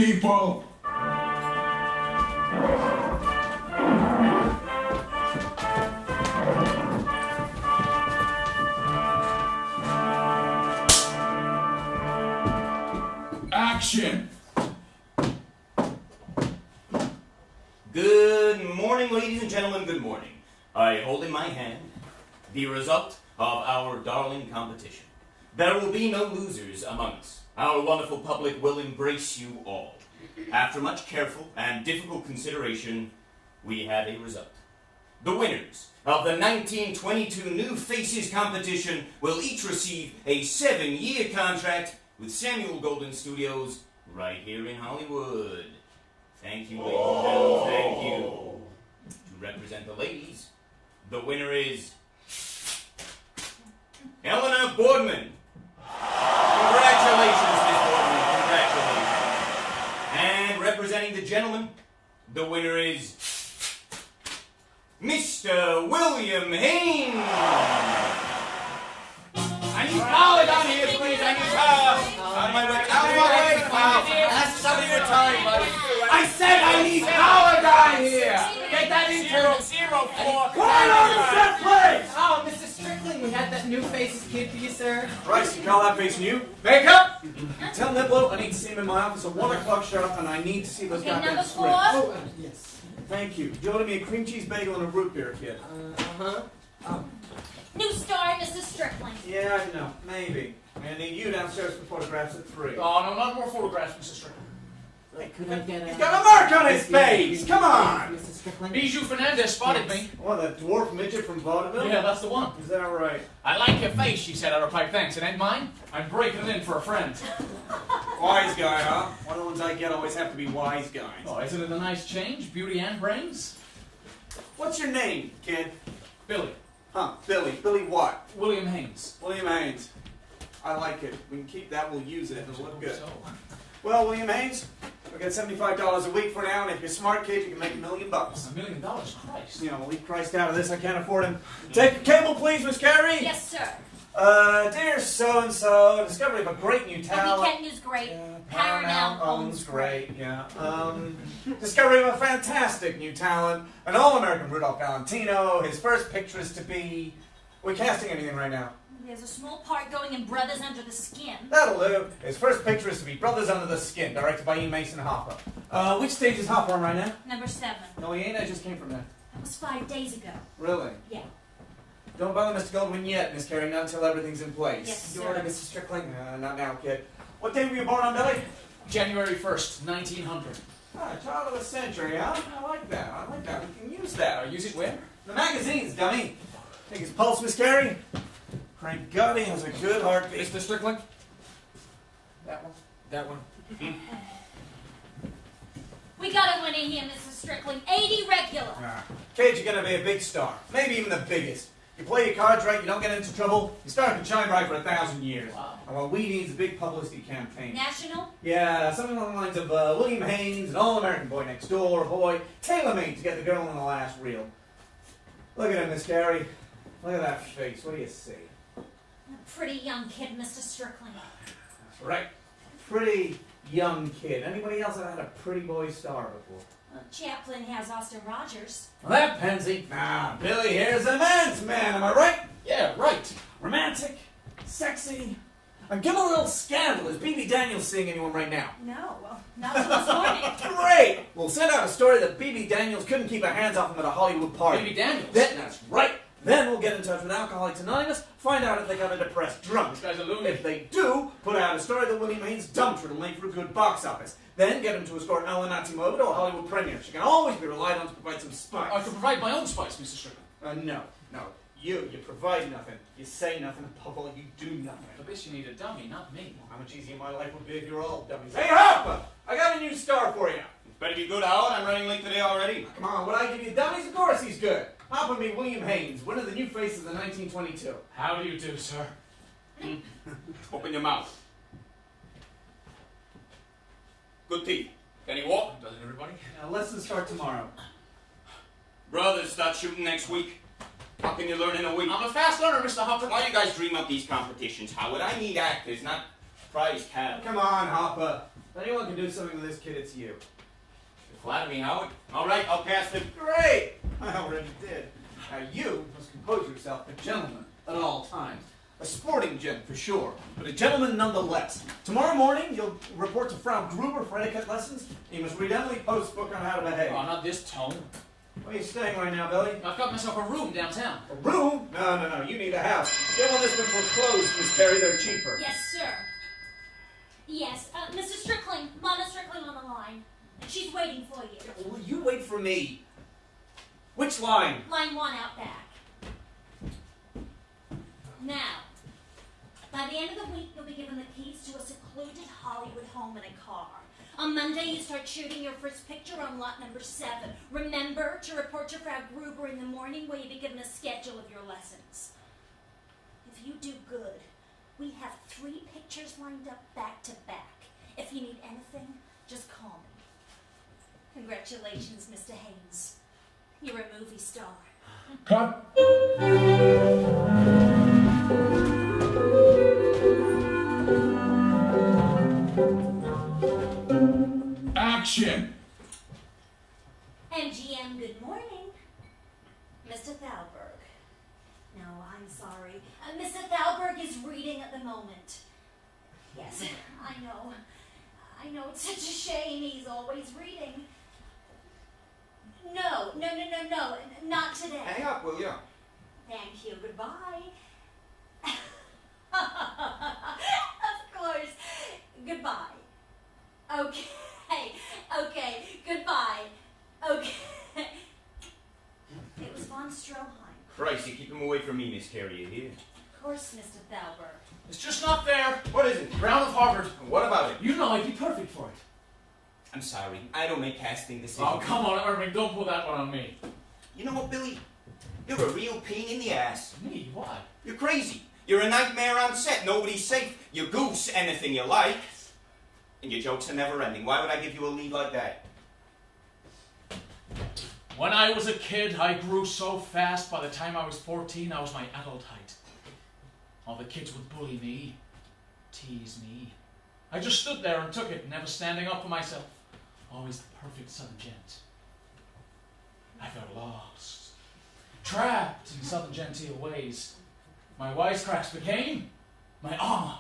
people! Action! Good morning, ladies and gentlemen, good morning. I hold in my hand the result of our darling competition. There will be no losers among us. Our wonderful public will embrace you all. After much careful and difficult consideration, we have a result. The winners of the 1922 New Faces competition will each receive a 7-year contract with Samuel Golden Studios right here in Hollywood. Thank you, ladies and gentlemen, thank you. To represent the ladies, the winner is Eleanor Boardman. Congratulations, Miss Boardman, congratulations. And representing the gentlemen, the winner is Mr. William Haynes. I need power down here, please. I need power. Out of my way. Out of my way, pal. Ask somebody your time, buddy. I said I need power down here. Get that in 004. Quiet on the set, please! Oh, Mr. Strickling, we had that New Faces kid for you, sir. Christ, you call that face new? Makeup! Tell Niblo I need to see him in my office at 1 o'clock sharp, and I need to see those Okay, goddamn number 4. scripts. Oh, yes. Thank you. You order me a cream cheese bagel and a root beer, kid. New star, Mrs. Strickland. Yeah, I know. Maybe. I need you downstairs for photographs at 3. Oh, no, not more photographs, Mr. Strickland. Could I get He's got a mark on his face! Come on! Mr. Strickland? Bijou Fernandez spotted me. What, that dwarf midget from vaudeville? Yeah, that's the one. Is that right? I like your face, she said. I replied, thanks. It ain't mine. I'm breaking it in for a friend. Wise guy, huh? One of the ones I get always have to be wise guys. Oh, isn't it a nice change? Beauty and brains? What's your name, kid? Billy. Huh, Billy. Billy what? William Haynes. William Haynes. I like it. We can keep that, we'll use it. It'll look good. So, Well, William Haynes, we get $75 a week for now, and if you're a smart kid, you can make $1 million. $1 million? Christ. You know, leave Christ out of this. I can't afford him. Take your cable, please, Miss Carey. Yes, sir. Dear so-and-so, discovery of a great new And talent. Weekend News great. Paramount owns great, yeah. Discovery of a fantastic new talent. An all-American Rudolph Valentino. His first picture is to be... Are we casting anything right now? There's a small part going in Brothers Under the Skin. That'll do. His first picture is to be Brothers Under the Skin, directed by E. Mason Hopper. Which stage is Hopper on right now? Number 7. No, he ain't. I just came from there. That was 5 days ago. Really? Yeah. Don't bother Mr. Goldwyn yet, Miss Carey, not until everything's in place. Yes, You sir. order, Mr. Strickling? Not now, kid. What day were you born on, Billy? January 1st, 1900. Ah, child of the century, huh? I like that. I like that. We can use that. Use it where? The magazines, dummy. Take his pulse, Miss Carey. Prank God, he has a good heartbeat. Mr. Strickland? That one? That one? We got a winner here, Mrs. Strickland. 80 regular. Kid, you're gonna be a big star. Maybe even the biggest. You play your cards right, you don't get into trouble, you start to shine right for 1,000 years. Wow. And what we need is a big publicity campaign. National. Yeah, something along the lines of William Haynes, an all-American boy next door, a boy, Tailor Made to get the girl in the last reel. Look at him, Miss Carey. Look at that face. What do you see? A pretty young kid, Mr. Strickland. That's right. Pretty young kid. Anybody else that had a pretty boy star before? Well, Chaplin has Austin Rogers. Well, that pansy. Nah, Billy here's a man's man, am I right? Yeah, right. Romantic, sexy. And give a little scandal. Is B.B. Daniels seeing anyone right now? No, well, not till this morning. Great! We'll send out a story that B.B. Daniels couldn't keep her hands off him at a Hollywood party. Baby Daniels. That's right. Then we'll get in touch with Alcoholics Anonymous, find out if they got a depressed drunk. This guy's a loony. If they do, put out a story that William Haynes dumped her to make for a good box office. Then get him to escort Ellen Natimova to a Hollywood premiere. She can always be relied on to provide some spice. I can provide my own spice, Mr. Strickland. No. You provide nothing. You say nothing. Above all, you do nothing. For this you need a dummy, not me. How much easier my life would be if you were all dummies. Hey, Harper! I got a new star for you. Better be good, Howard. I'm running late today already. Come on, would I give you dummies? Of course he's good. Hop me William Haynes, winner of the New Faces of 1922. How do you do, sir? Open your mouth. Good teeth. Can he walk? Doesn't everybody? Now, lessons start tomorrow. Brothers start shooting next week. How can you learn in a week? I'm a fast learner, Mr. Hopper. Why do you guys dream up these competitions, Howard? I need actors, not prize cattle. Come on, Hopper. If anyone can do something with this kid, it's you. You flatter me, Howard. All right, I'll cast him. Great! I already did. Now you must compose yourself a gentleman at all times. A sporting gent for sure, but a gentleman nonetheless. Tomorrow morning, you'll report to Frau Gruber for etiquette lessons. You must read Emily Post's book on how to behave. Oh, not this tone. Where are you staying right now, Billy? I've got myself a room downtown. A room? No. You need a house. Get one that's been foreclosed, Miss Carey. They're cheaper. Yes, sir. Yes, Mrs. Strickling, Mama Strickling on the line. She's waiting for you. Well, you wait for me. Which line? Line 1 out back. Now, by the end of the week, you'll be given the keys to a secluded Hollywood home in a car. On Monday, you start shooting your first picture on lot number 7. Remember to report to Frau Gruber in the morning where you'll be given a schedule of your lessons. If you do good, we have 3 pictures lined up back to back. If you need anything, just call me. Congratulations, Mr. Haynes. You're a movie star. Cut. Action. MGM, good morning. Mr. Thalberg. No, I'm sorry. Mr. Thalberg is reading at the moment. Yes, I know. I know, it's such a shame he's always reading. No, not today. Hang up, will you? Thank you, goodbye. Of course. Goodbye. Okay, goodbye. Okay. It was von Stroheim. Christ, you keep him away from me, Miss Carey, you hear? Of course, Mr. Thalberg. It's just not fair. What is it? Brown of Harvard. What about it? You know I'd be perfect for it. I'm sorry, I don't make casting decisions. Oh, come on, Irving, don't pull that one on me. You know what, Billy? You're a real pain in the ass. Me? Why? You're crazy. You're a nightmare on set. Nobody's safe. You goose anything you like. And your jokes are never ending. Why would I give you a lead like that? When I was a kid, I grew so fast. By the time I was 14, I was my adult height. All the kids would bully me, tease me. I just stood there and took it, never standing up for myself. Always the perfect Southern gent. I felt lost, trapped in Southern genteel ways. My wisecracks became my armor.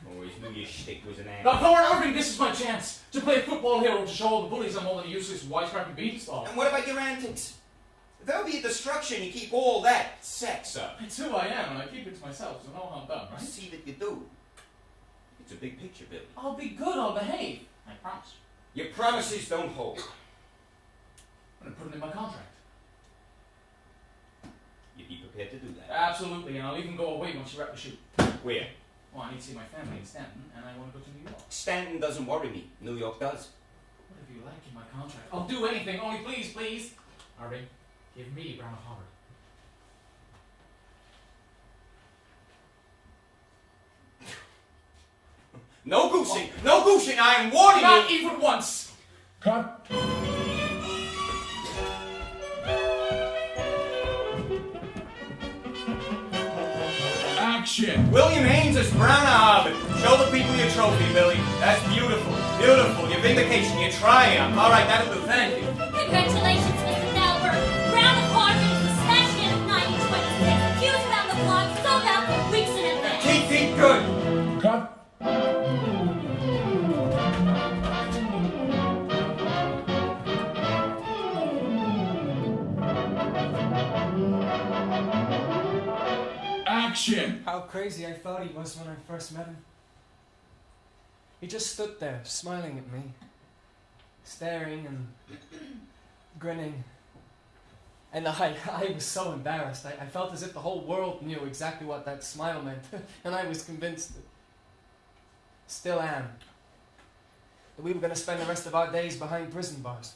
Always knew your shtick was an ass. Now, come on, Irving, this is my chance to play a football hero, to show all the bullies I'm more than a useless wisecracking beanstalk. And what about your antics? If there'll be a destruction, you keep all that sex up. It's who I am, and I keep it to myself, so no harm done, I right? see that you do. It's a big picture, Billy. I'll be good, I'll behave. I promise. Your promises don't hold. I'm gonna put it in my contract. You'd be prepared to do that. Absolutely, and I'll even go away once you wrap the shoot. Where? Well, I need to see my family in Stanton, and I want to go to New York. Stanton doesn't worry me. New York does. Whatever you like in my contract. I'll do anything, only please. Irving, give me Brown of Harvard. No goosing! No goosing! I am warning Not you! even once! Cut. Action. William Haynes is Brown of Harvard. Show the people your trophy, Billy. That's beautiful. Beautiful. Your vindication, your triumph. All right, that'll do. Thank you. Congratulations, Mr. Thalberg. Brown of Harvard is the smash hit of 1926. Views around the block, sold out for weeks in advance. Keep good. Cut. Action. How crazy I thought he was when I first met him. He just stood there, smiling at me, staring and grinning. And I was so embarrassed. I felt as if the whole world knew exactly what that smile meant. And I was convinced, still am, that we were going to spend the rest of our days behind prison bars.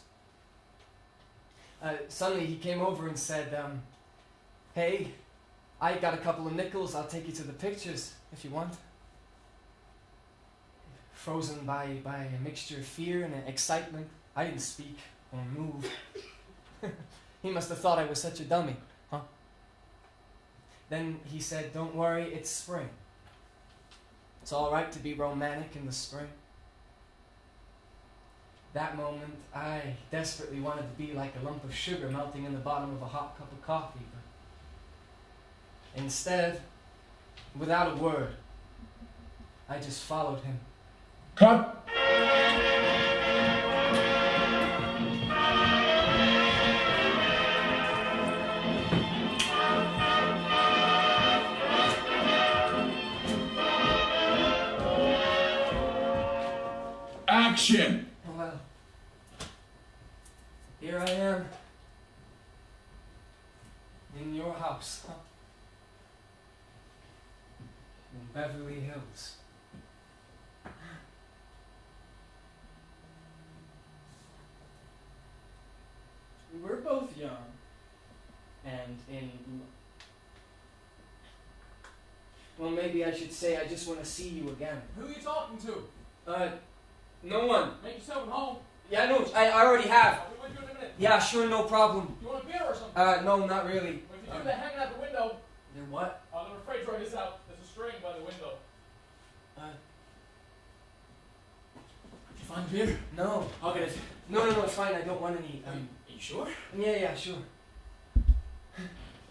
Suddenly he came over and said, hey, I got a couple of nickels, I'll take you to the pictures if you want. Frozen by a mixture of fear and excitement, I didn't speak or move. He must have thought I was such a dummy, huh? Then he said, don't worry, it's spring. It's alright to be romantic in the spring. That moment, I desperately wanted to be like a lump of sugar melting in the bottom of a hot cup of coffee, but instead, without a word, I just followed him. Cut. Action. Well, here I am. In your house, huh? In Beverly Hills. We're both young. And well, maybe I should say I just want to see you again. Who are you talking to? No one. Make yourself at home. Yeah, no, I already have. I'll be with you in a minute. Yeah, sure, no problem. You want a beer or something? No, not really. If you do, they're hanging out the window. Then what? The refrigerator is out. There's a string by the window. Did you find beer? No. I'll get it. No, it's fine. I don't want any. Are you sure? Yeah, sure.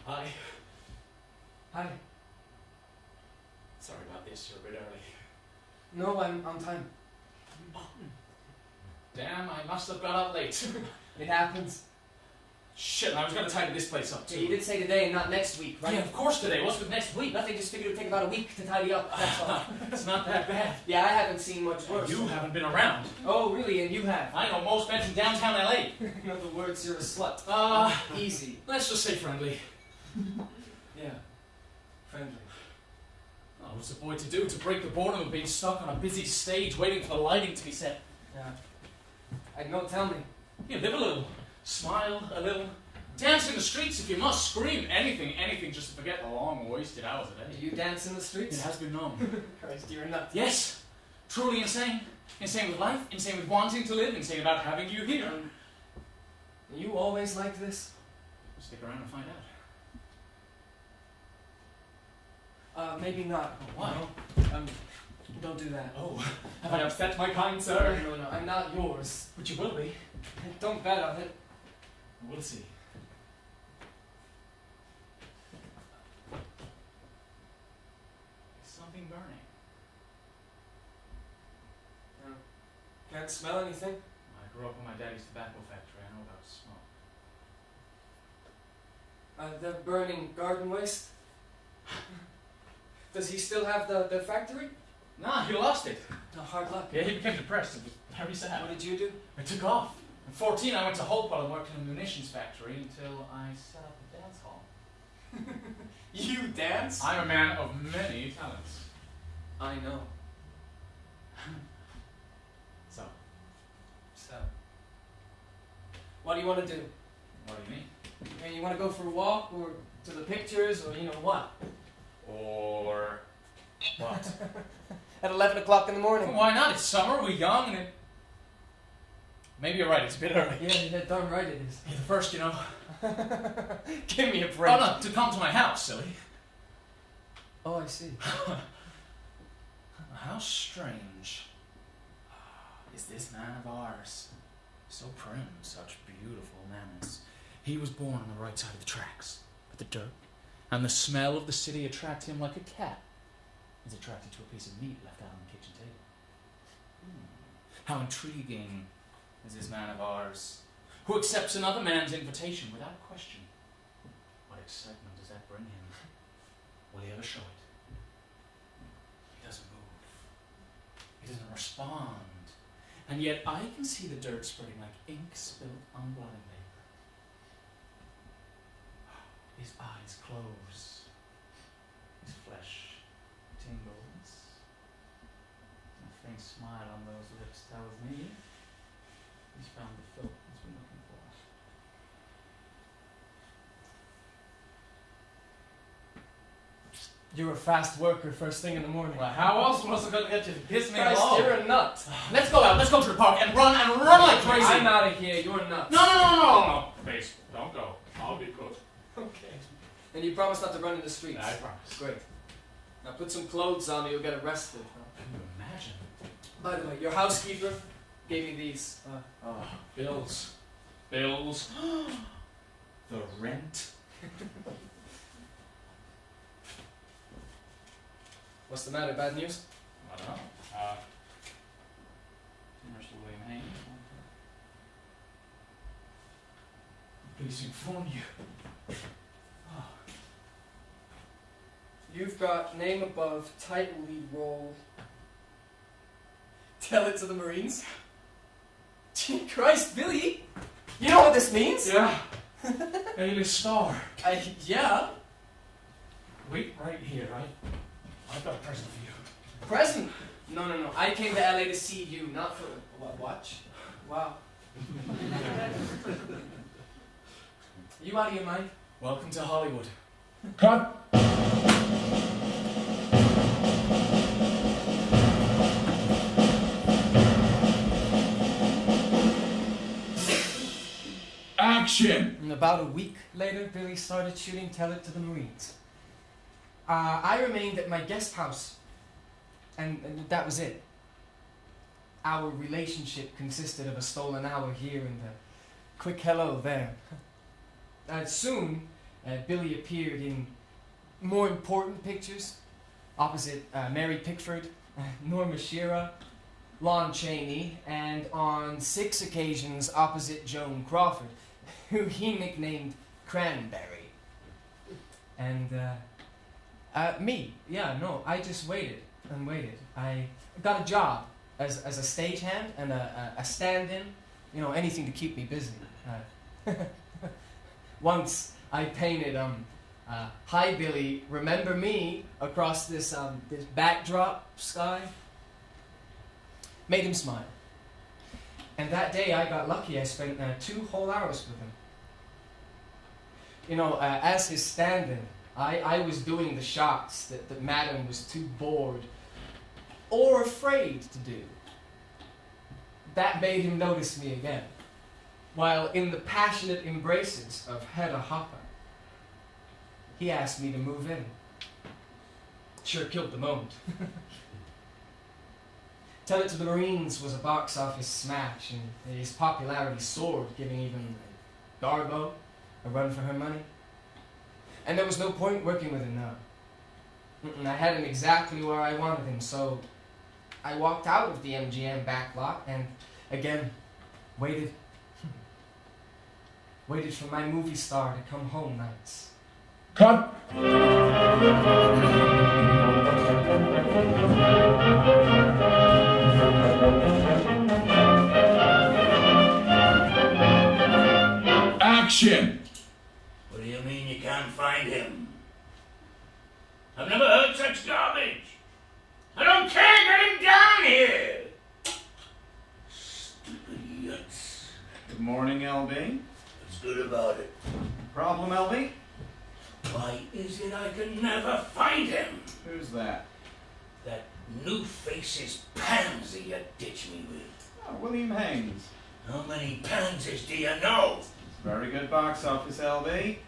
Hi. Hi. Sorry about this. You're a bit early. No, I'm on time. Damn, I must have got up late. It happens. Shit, I was going to tidy this place up too. Yeah, you did say today and not next week, right? Yeah, of course today. What's with next week? Nothing, just figured it would take about a week to tidy up, that's all. It's not that bad. Yeah, I haven't seen much worse. You haven't been around. Oh, really? And you have? I know most men in downtown LA. In other words, you're a slut. Easy. Let's just say friendly. Yeah. Friendly. Oh, what's a boy to do to break the boredom of being stuck on a busy stage waiting for the lighting to be set? Yeah. No, tell me. You live a little, smile a little, dance in the streets if you must, scream anything just to forget the long wasted hours of day. You dance in the streets? It has been known. Christ, you're nuts. Yes, truly insane. Insane with life, insane with wanting to live, insane about having you here. You always like this? Stick around and find out. Maybe not. Oh, why? No. Don't do that. Oh, have I upset my kind sir? No, I'm not yours. But you will be. Don't bet on it. We'll see. Something burning. Can't smell anything? I grew up in my daddy's tobacco factory. I know about smoke. The burning garden waste? Does he still have the factory? Nah, he lost it. No, hard luck. Yeah, he became depressed. It was very sad. What did you do? I took off. At 14, I went to Hopewell and worked in a munitions factory until I set up a dance hall. You dance? I'm a man of many talents. I know. So, What do you want to do? what do you mean? I mean, you want to go for a walk, or to the pictures, or you know what? Or what? At 11 o'clock in the morning. Well, why not? It's summer, we're young, and it... Maybe you're right, it's a bit early. Yeah, you're darn right it is. You're the first, you know. Give me a break. Oh, no, to come to my house, silly. Oh, I see. How strange is this man of ours. So prim, such beautiful manners. He was born on the right side of the tracks, but the dirt and the smell of the city attract him like a cat is attracted to a piece of meat left out on the kitchen table. How intriguing is this man of ours, who accepts another man's invitation without question. What excitement does that bring him? Will he ever show it? He doesn't move. He doesn't respond. And yet I can see the dirt spreading like ink spilt on blotting paper. His eyes close. His flesh tingles. A faint smile on those lips tells me he's found the filth he's been looking for. You're a fast worker first thing in the morning. Well, how else was I going to get you to kiss me Christ, alone? you're a nut. Let's go out, let's go to the park and run like crazy. I'm out of here, you're nuts. No. Please, don't go. I'll be good. Okay. And you promise not to run in the streets? I promise. Great. Now put some clothes on or you'll get arrested. Can you imagine? By the way, your housekeeper gave me these. Bills. Bills. The rent. What's the matter? Bad news? I don't know. Mr. William Haynes. Please inform you. You've got name above, title lead role. Tell it to the Marines. Gee Christ, Billy! You know what this means? Yeah. A-list star. Yeah. Wait right here, right? I've got a present for you. Present? No. I came to LA to see you, not for what? Watch. Wow. You out of your mind? Welcome to Hollywood. Cut. Action. And about a week later, Billy started shooting Tell It to the Marines. I remained at my guest house, and that was it. Our relationship consisted of a stolen hour here and a quick hello there. Soon, Billy appeared in more important pictures, opposite Mary Pickford, Norma Shearer, Lon Chaney, and on 6 occasions opposite Joan Crawford, who he nicknamed Cranberry. And me, I just waited and waited. I got a job as a stagehand and a stand-in, anything to keep me busy. Once I painted "Hi Billy, remember me" across this backdrop sky. Made him smile. And that day I got lucky. I spent 2 whole hours with him. As his stand-in, I was doing the shots that Madam was too bored or afraid to do. That made him notice me again. While in the passionate embraces of Hedda Hopper, he asked me to move in. Sure killed the moment. Tell It to the Marines was a box office smash, and his popularity soared, giving even Garbo a run for her money. And there was no point working with him now. I had him exactly where I wanted him, so I walked out of the MGM backlot and, again, waited. Waited for my movie star to come home nights. Cut. Action. What do you mean you can't find him? I've never heard such garbage. I don't care, get him down here! Stupid idiots. Good morning, LB. What's good about it? Problem, LB? Why is it I can never find him? Who's that? That new face's pansy you ditched me with. Oh, William Haynes. How many pansies do you know? Very good box office, LB.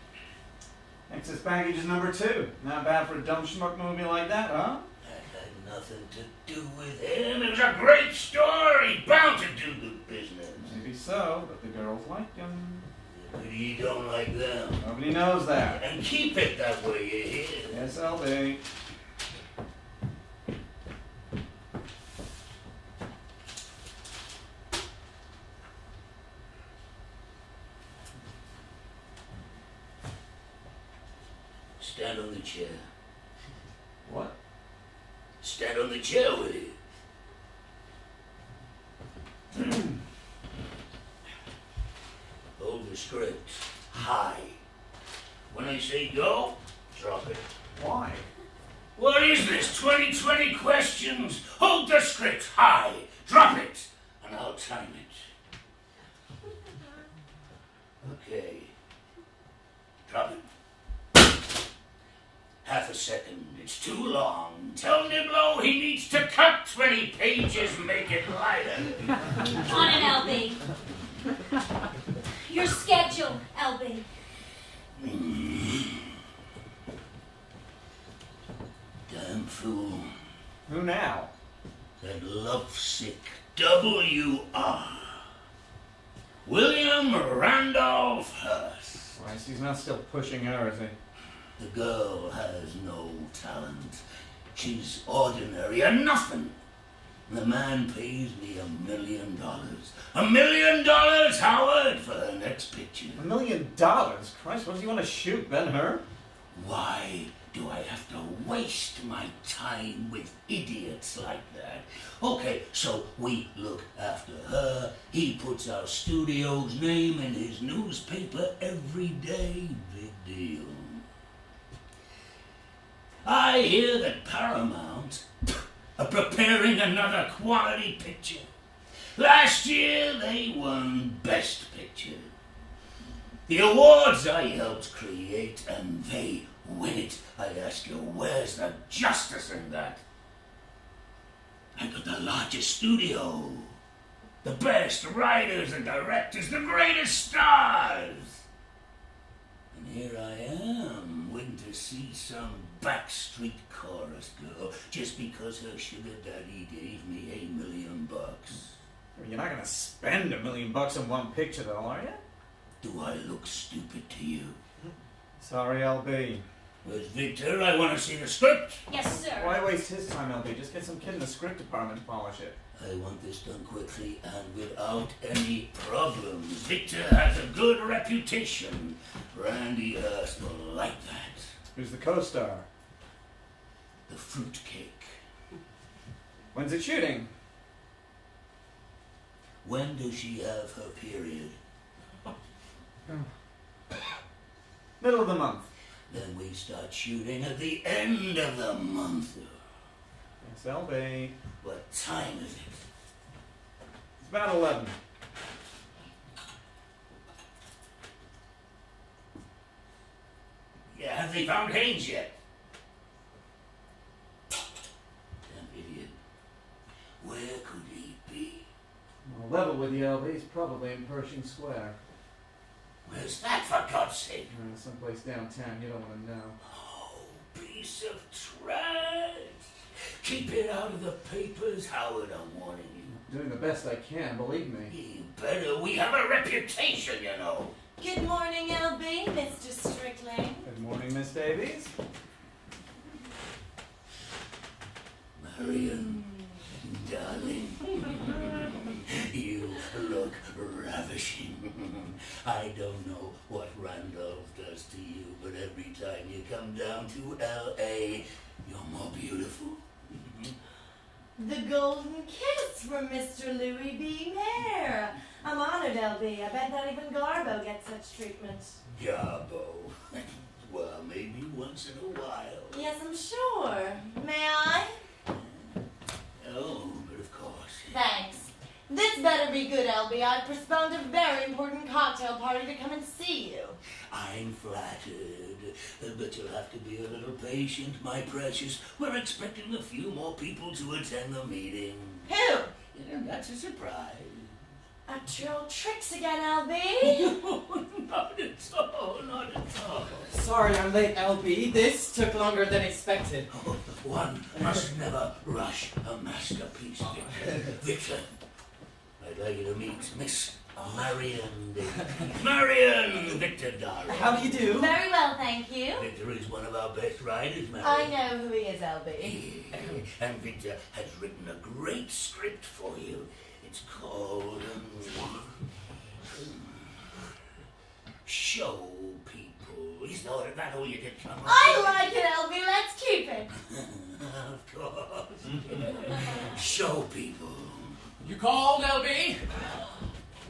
Excess baggage is number 2. Not bad for a dumb schmuck movie like that, huh? That had nothing to do with him. It was a great story. Bound to do good business. Maybe so, but the girls like him. But you don't like them. Nobody knows that. And keep it that way, you hear? Yes, LB. Stand on the chair. What? Stand on the chair with you. Hold the script high. When I say go, drop it. Why? What is this, 2020 questions? Hold the script high. Drop it, and I'll time it. Okay. Drop it. Half a second. It's too long. Tell Niblo he needs to cut 20 pages, make it lighter. On it, LB. Your schedule, LB. Damn now. And lovesick W.R. William Randolph Hearst. Christ, he's not still pushing her, is he? The girl has no talent. She's ordinary and nothing. The man pays me $1 million. $1 million, Howard, for her next picture. $1 million? Christ, what does he want to shoot, Ben-Hur? Why do I have to waste my time with idiots like that? Okay, so we look after her. He puts our studio's name in his newspaper every day. Big deal. I hear that Paramount are preparing another quality picture. Last year they won Best Picture. The awards I helped create, and they win it. I ask you, where's the justice in that? I got the largest studio, the best writers and directors, the greatest stars. And here I am, waiting to see some backstreet chorus girl just because her sugar daddy gave me $1 million. You're not gonna spend $1 million on one picture, though, are you? Do I look stupid to you? Sorry, LB. Where's Victor? I want to see the script. Yes, sir. Why waste his time, LB? Just get some kid in the script department to polish it. I want this done quickly and without any problems. Victor has a good reputation. Randy Hearst will like that. Who's the co-star? The fruitcake. When's it shooting? When does she have her period? Middle of the month. Then we start shooting at the end of the month. Yes, LB. What time is it? It's about 11. Yeah, have they found Haynes yet? Damn idiot. Where could he be? Well, level with you, LB. He's probably in Pershing Square. Where's that, for God's sake? Someplace downtown. You don't want to know. Oh, piece of trash. Keep it out of the papers, Howard, I'm warning you. Doing the best I can, believe me. You better. We have a reputation, you know. Good morning, LB, Mr. Strickling. Good morning, Miss Davies. Marion, darling, you look ravishing. I don't know what Randolph does to you, but every time you come down to L.A., you're more beautiful. The golden kiss from Mr. Louis B. Mayer. I'm honored, LB. I bet not even Garbo gets such treatment. Garbo. Well, maybe once in a while. Yes, I'm sure. May I? Oh, but of course. Thanks. This better be good, LB. I've postponed a very important cocktail party to come and see you. I'm flattered, but you'll have to be a little patient, my precious. We're expecting a few more people to attend the meeting. Who? Yeah, that's a surprise. After old tricks again, LB? Not at all, not at all. Sorry I'm late, LB. This took longer than expected. Oh, one must never rush a masterpiece, Victor. Victor, I'd like you to meet Miss Marion Davies. Marion Victor Darrow. How do you do? Very well, thank you. Victor is one of our best writers, Marion. I know who he is, LB. And Victor has written a great script for you. It's called Show People. Is that all you did come up with? I like it, LB. Let's keep it. Of course. Show People. You called, LB?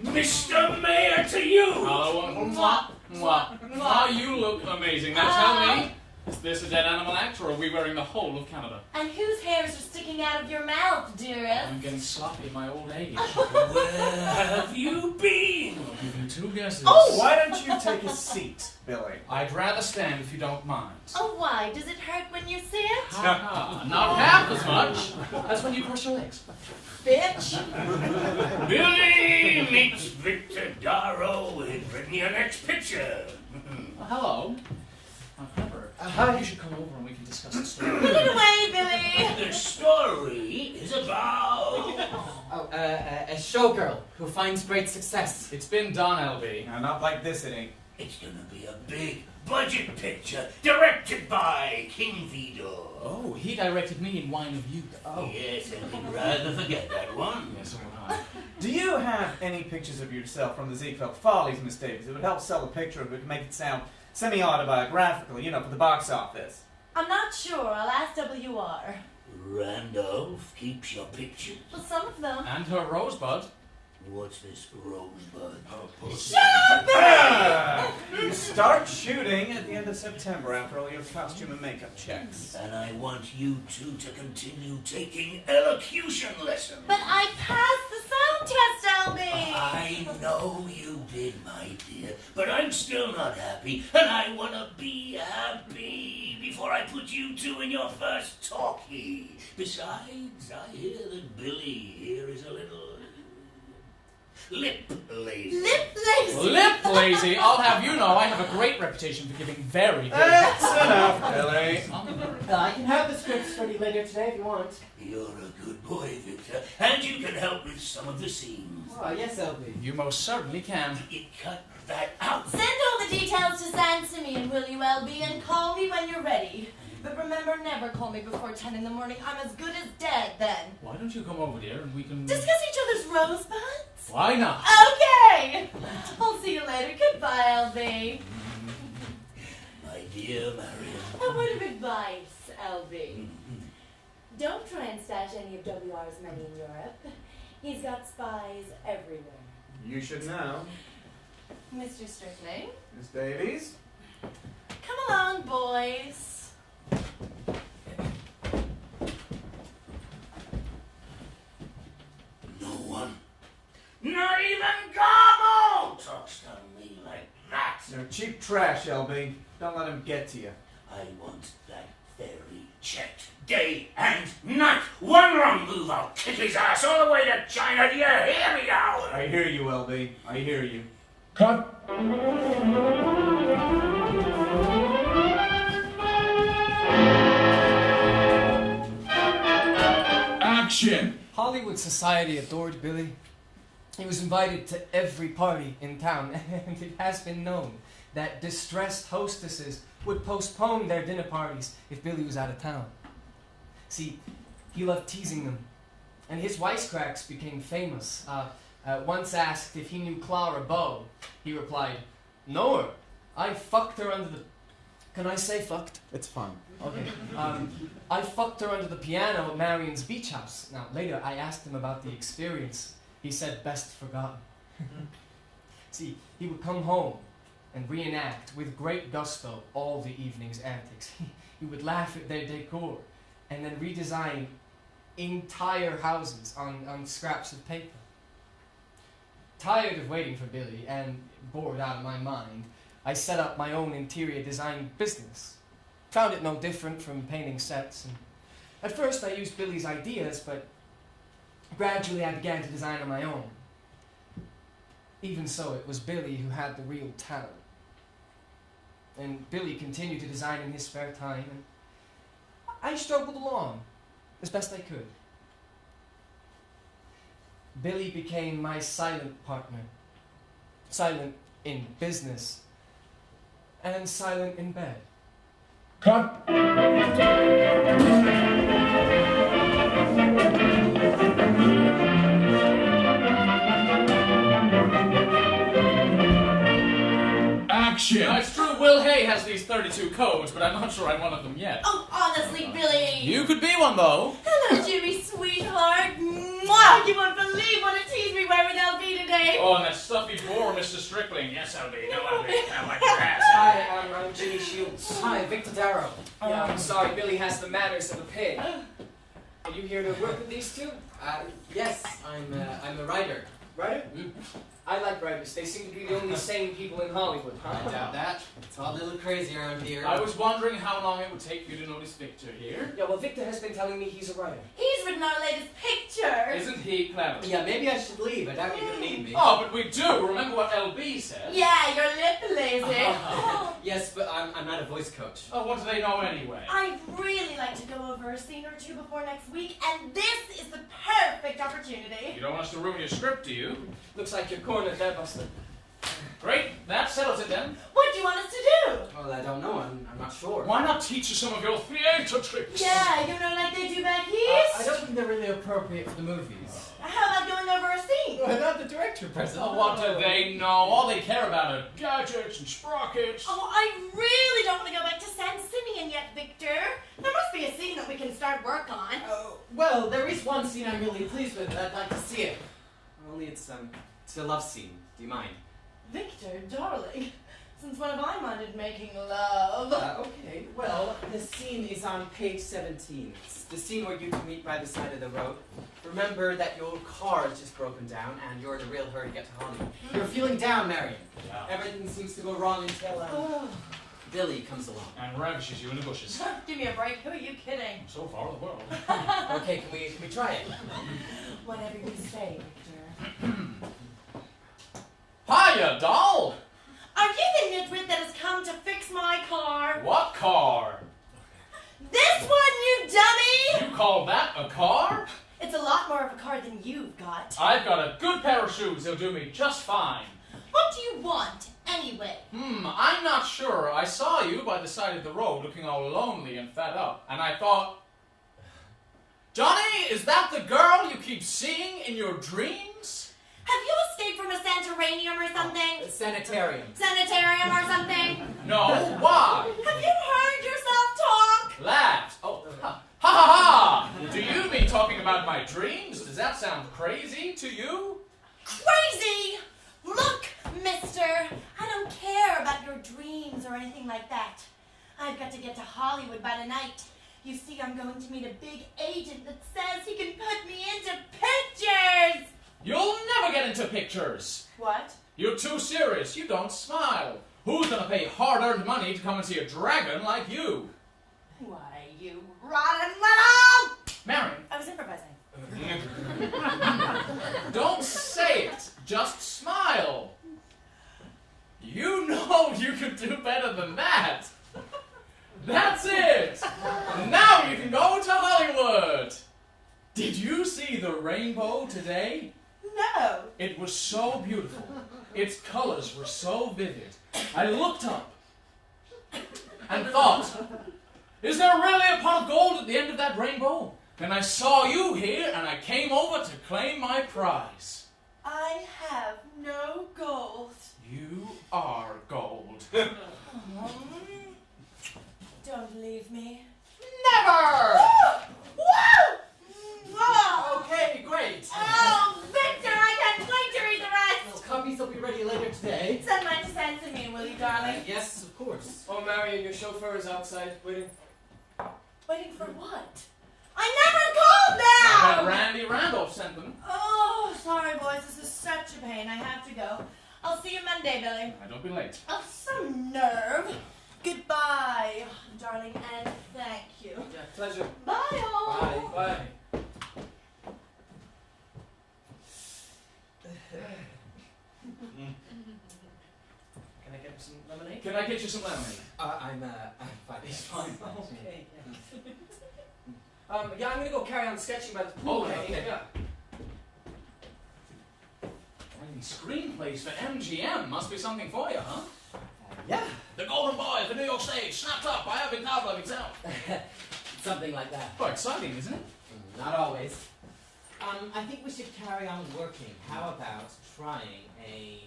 Mr. Mayor, to you! Hello, mwah, mwah, mwah. You look amazing. Now tell me, is this a dead animal act, or are we wearing the whole of Canada? And whose hairs are sticking out of your mouth, dearest? I'm getting sloppy in my old age. Where have you been? I'll give you two guesses. Oh, why don't you take a seat, Billy? I'd rather stand if you don't mind. Oh, why? Does it hurt when you sit? Ha-ha. Not half as much as when you cross your legs. Bitch. Billy meets Victor Darrow in written your next picture. Hello. I've never. You should come over and we can discuss the story. Put it away, Billy! The story is about... Oh, a showgirl who finds great success. It's been done, LB. Now, not like this, it ain't. It's gonna be a big budget picture directed by King Vidor. Oh, he directed me in Wine of Youth. Oh, yes, and he'd rather forget that one. Yes, so would I. Do you have any pictures of yourself from the Ziegfeld Follies, Miss Davies? It would help sell the picture of it to make it sound semi-autobiographical, for the box office. I'm not sure. I'll ask WR. Randolph keeps your pictures. Well, some of them. And her rosebud. What's this rosebud? You start shooting at the end of September after all your costume and makeup checks. And I want you two to continue taking elocution lessons. But I passed the sound test, LB! I know you did, my dear, but I'm still not happy, and I want to be happy before I put you two in your first talkie. Besides, I hear that Billy here is a little lip lazy. Lip lazy! Lip lazy? I'll have you know I have a great reputation for giving very good... That's enough, Billy. I can have the scripts ready later today if you want. You're a good boy, Victor, and you can help with some of the scenes. Oh, yes, LB. You most certainly can. You cut that out. Send all the details to San Simeon, will you, LB, and call me when you're ready. But remember, never call me before 10 in the morning. I'm as good as dead then. Why don't you come over there and we can... Discuss each other's rosebuds? Why not? Okay! I'll see you later. Goodbye, LB. My dear Marion. A word of advice, LB. Don't try and stash any of WR's money in Europe. He's got spies everywhere. You should know. Mr. Strickling, Miss Davies? come along, boys. No one, not even Gobble, talks to me like that. You're cheap trash, LB. Don't let him get to you. I want that ferry checked day and night. One wrong move, I'll kick his ass all the way to China. Do you hear me now? I hear you, LB. I hear you. Cut. Action. Hollywood society adored Billy. He was invited to every party in town, and it has been known that distressed hostesses would postpone their dinner parties if Billy was out of town. See, he loved teasing them, and his wisecracks became famous. Once asked if he knew Clara Bow, he replied, "Know her. I fucked her under the..." Can I say fucked? It's fun. Okay. I fucked her under the piano at Marion's beach house. Now, later I asked him about the experience. He said best forgotten. See, he would come home and reenact with great gusto all the evening's antics. He would laugh at their decor and then redesign entire houses on scraps of paper. Tired of waiting for Billy and bored out of my mind, I set up my own interior design business. Found it no different from painting sets. And at first I used Billy's ideas, but gradually I began to design on my own. Even so, it was Billy who had the real talent. And Billy continued to design in his spare time, and I struggled along as best I could. Billy became my silent partner. Silent in business, and silent in bed. Cut. Action. Now, it's true Will Hay has these 32 codes, but I'm not sure I'm one of them yet. Oh, honestly, Billy. You could be one, though. Hello, Jimmy, sweetheart. Mwah! You won't believe what a tease we were with LB today. Oh, and that stuffy bore, Mr. Strickling. Yes, I'll be. No, I'll be. I like your ass. Hi, I'm Jimmy Shields. Hi, Victor Darrow. Yeah, I'm sorry, Billy has the manners of a pig. Are you here to work with these two? Yes, I'm a writer. Writer? I like writers. They seem to be the only sane people in Hollywood, I huh? doubt that. It's all a little crazy around here. I was wondering how long it would take you to notice Victor here. Yeah, well, Victor has been telling me he's a writer. He's written our latest picture. Isn't he clever? Yeah, maybe I should leave. I doubt you're gonna need me. Oh, but we do. Remember what LB said? Yeah, you're lip lazy. Yes, but I'm not a voice coach. Oh, what do they know anyway? I'd really like to go over a scene or two before next week, and this is the perfect opportunity. You don't want us to ruin your script, do you? Looks like you're cornered there, Buster. Great, that settles it then. What do you want us to do? Well, I don't know. I'm not sure. Why not teach us some of your theatre tricks? Yeah, you know, like they do back I east. don't think they're really appropriate for the movies. How about going over a scene? Well, not the director, President. Oh, what do they know? All they care about are gadgets and sprockets. Oh, I really don't want to go back to San Simeon yet, Victor. There must be a scene that we can start work on. Well, there is one scene I'm really pleased with, and I'd like to see it. Only it's a love scene. Do you mind? Victor, darling, since when have I minded making love? Okay. Well, the scene is on page 17. It's the scene where you meet by the side of the road. Remember that your car is just broken down, and you're in a real hurry to get to Hollywood. You're feeling down, Marion. Yeah. Everything seems to go wrong until Oh, Billy comes along. And ravishes you in the bushes. give me a break. Who are you kidding? So far, the world. Okay, can we try it? Whatever you say, Victor. Hiya, doll! Are you the nitwit that has come to fix my car? What car? This one, you dummy! You call that a car? It's a lot more of a car than you've got. I've got a good pair of shoes. They'll do me just fine. What do you want, anyway? I'm not sure. I saw you by the side of the road looking all lonely and fed up, and I thought, Johnny, is that the girl you keep seeing in your dreams? Have you escaped from a sanitarium or something? Sanitarium. Sanitarium or something? No, why? Have you heard yourself talk? Laughed. Oh, ha ha ha! Do you mean talking about my dreams? Does that sound crazy to you? Crazy! Look, mister, I don't care about your dreams or anything like that. I've got to get to Hollywood by tonight. You see, I'm going to meet a big agent that says he can put me into pictures! You'll never get into pictures. What? You're too serious. You don't smile. Who's gonna pay hard-earned money to come and see a dragon like you? Why, you rotten little... Marion, I was improvising. don't say it. Just smile. You know you can do better than that. That's it. Now you can go to Hollywood. Did you see the rainbow today? No. It was so beautiful. Its colors were so vivid. I looked up and thought, is there really a pot of gold at the end of that rainbow? Then I saw you here and I came over to claim my prize. I have no gold. You are gold. Don't leave me. Never! Woo! Whoa! Okay, great. Oh, Victor, I can't wait to read the Well, rest. copies will be ready later today. Send mine to San Simeon, will you, darling? Yes, of course. Oh, Marion, your chauffeur is outside waiting. Waiting for what? I never called I bet them! Randy Randolph sent them. Oh, sorry, boys. This is such a pain. I have to go. I'll see you Monday, Billy. Don't be late. Oh, some nerve. Goodbye, darling, and thank you. Yeah, pleasure. Bye, all. Bye. Bye. Can I get some lemonade? Can I get you some lemonade? I'm fine. He's fine. Okay. Yeah, I'm gonna go carry on sketching by the pool. Okay. Yeah. Writing screenplays for MGM must be something for you, huh? Yeah. The Golden Boy of the New York stage, snapped up by Irving Thalberg himself. Something like that. Quite exciting, isn't it? Not always. I think we should carry on working. How about trying a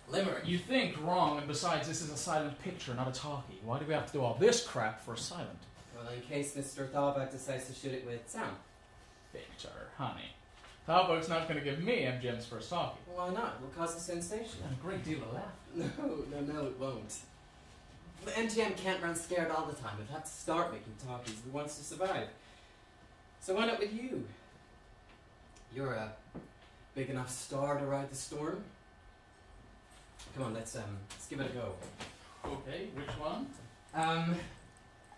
limerick? You think wrong, and besides, this is a silent picture, not a talkie. Why do we have to do all this crap for silent? Well, in case Mr. Thalberg decides to shoot it with sound. Victor, honey. Thalberg's not going to give me MGM's first talkie. Why not? It will cause a sensation. And a great deal of laughter. No, it won't. The MGM can't run scared all the time. We'll have to start making talkies if it wants to survive. So why not with you? You're a big enough star to ride the storm. Come on, let's give it a go. Okay, which one?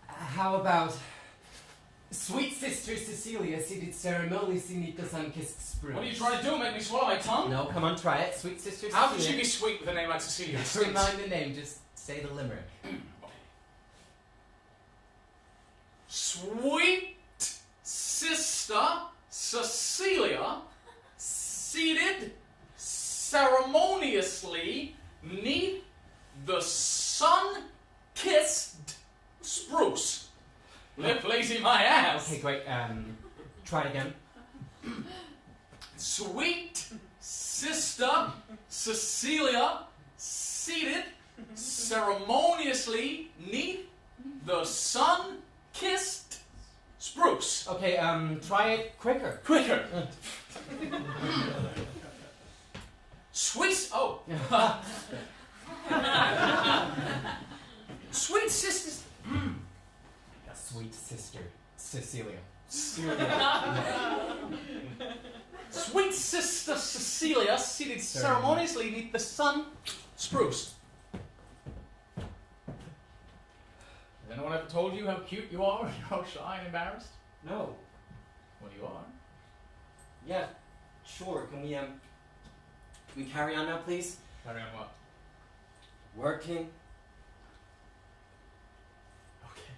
How about Sweet Sister Cecilia seated ceremonially beneath the sun-kissed spruce? What are you trying to do, make me swallow my tongue? No, come on, try it. Sweet Sister Cecilia. How could she be sweet with a name like Cecilia? Never mind the name, just Say the limerick. Sweet sister Cecilia, seated ceremoniously neath the sun-kissed spruce. Lip lazy my ass. Okay, great. Try it again. Sweet sister Cecilia, seated ceremoniously neath the sun-kissed spruce. Okay, try it quicker. Quicker. Sweet. Oh. Sweet sisters. Sweet sister, Cecilia. Sweet sister Cecilia, seated ceremoniously beneath the sun spruce. Has anyone ever told you how cute you are when you're all shy and embarrassed? No. Well, you are. Yeah, sure. Can we carry on now, please? Carry on what? Working. Okay.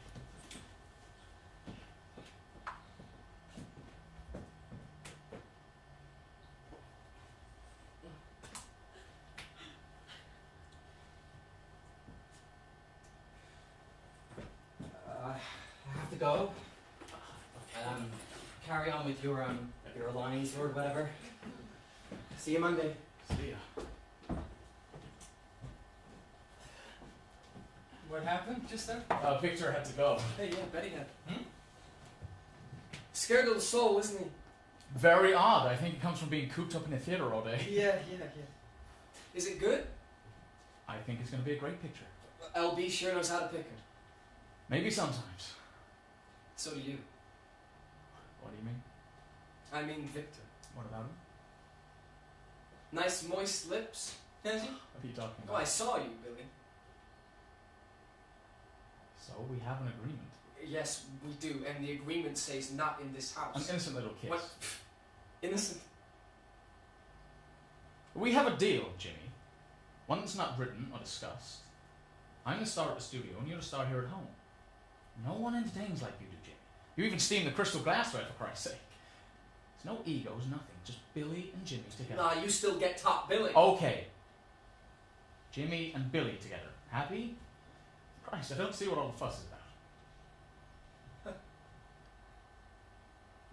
I have to go. Carry on with your lines or whatever. See you Monday. See ya. What happened just then? Victor had to go. Hey, yeah, Betty had. Scared little soul, isn't he? Very odd. I think it comes from being cooped up in a theater all day. Yeah. Is it good? I think it's going to be a great picture. LB sure knows how to pick her. Maybe sometimes. So do you. What do you mean? I mean Victor. What about him? Nice moist lips. Has he? What are you talking Oh, about? I saw you, Billy. So we have an agreement. Yes, we do, and the agreement says not in this An house. innocent little kiss. What? Innocent? We have a deal, Jimmy. One that's not written or discussed. I'm the star at the studio, and you're the star here at home. No one entertains like you do, Jimmy. You even steam the crystal glassware, for Christ's sake. There's no egos, nothing. Just Billy and Jimmy together. Nah, you still get top billing. Okay. Jimmy and Billy together. Happy? Christ, I don't see what all the fuss is about.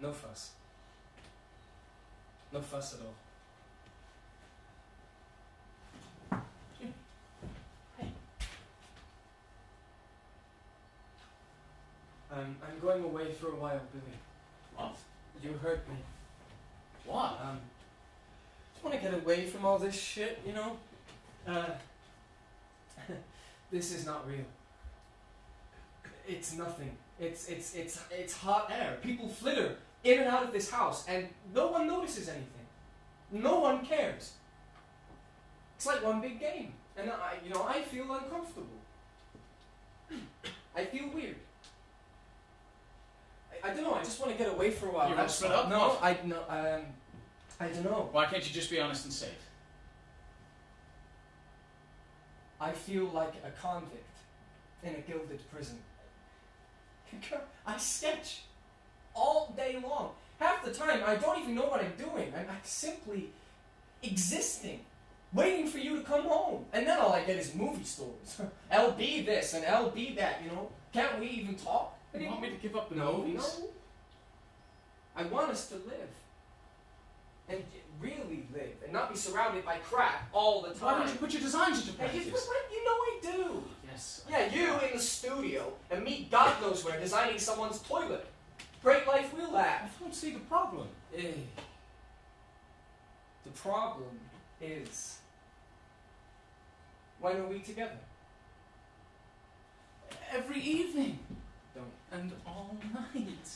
No fuss. No fuss at all. I'm going away for a while, Billy. What? You hurt me. What? Just want to get away from all this shit, you know? This is not real. It's nothing. It's hot air. People flitter in and out of this house, and no one notices anything. No one cares. It's like one big game, and I feel uncomfortable. I feel weird. I don't know. I just want to get away for a while. You want to split up? No, What? I don't know. Why can't you just be honest and say it? I feel like a convict in a gilded prison. I sketch all day long. Half the time, I don't even know what I'm doing. I'm simply existing, waiting for you to come home. And then all I get is movie stories. LB this and LB that, you know. Can't we even talk? You want me to give up the No. movies? No. I want us to live. And really live. And not be surrounded by crap all the time. Why don't you put your designs into Hey, practice? you know I do. Yes. Yeah, you in the studio, and me God knows where, designing someone's toilet. Great life we'll I have. don't see the problem. The problem is, when are we together? Every evening. Don't. And all night.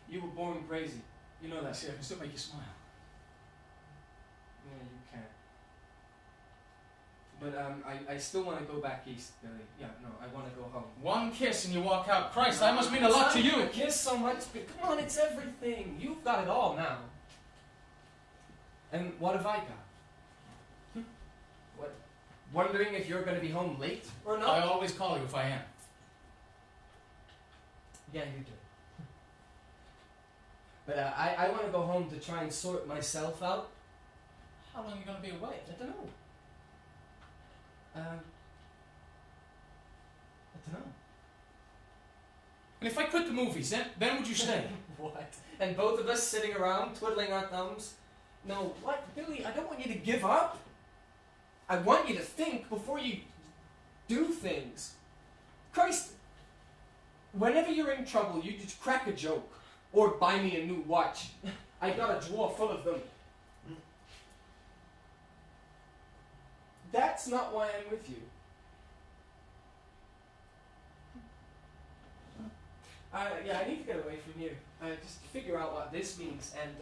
You were born crazy. You know that. See, I can still make you smile. Yeah, you can. But I still want to go back east, Billy. Yeah, no, I want to go home. One kiss and you walk out. Christ, that must mean a lot to It's not you. a kiss so much, but come on, it's everything. You've got it all now. And what have I got? What? wondering if you're going to be home late or not. I always call you if I am. Yeah, you do. But I want to go home to try and sort myself out. How long are you going to be away? I don't know. I don't know. And if I quit the movies, then would you stay? What? And both of us sitting around twiddling our thumbs? No, what? Billy, I don't want you to give up. I want you to think before you do things. Christ, whenever you're in trouble, you just crack a joke. Or buy me a new watch. I got a drawer full of them. That's not why I'm with you. Yeah, I need to get away from you. Just figure out what this means and,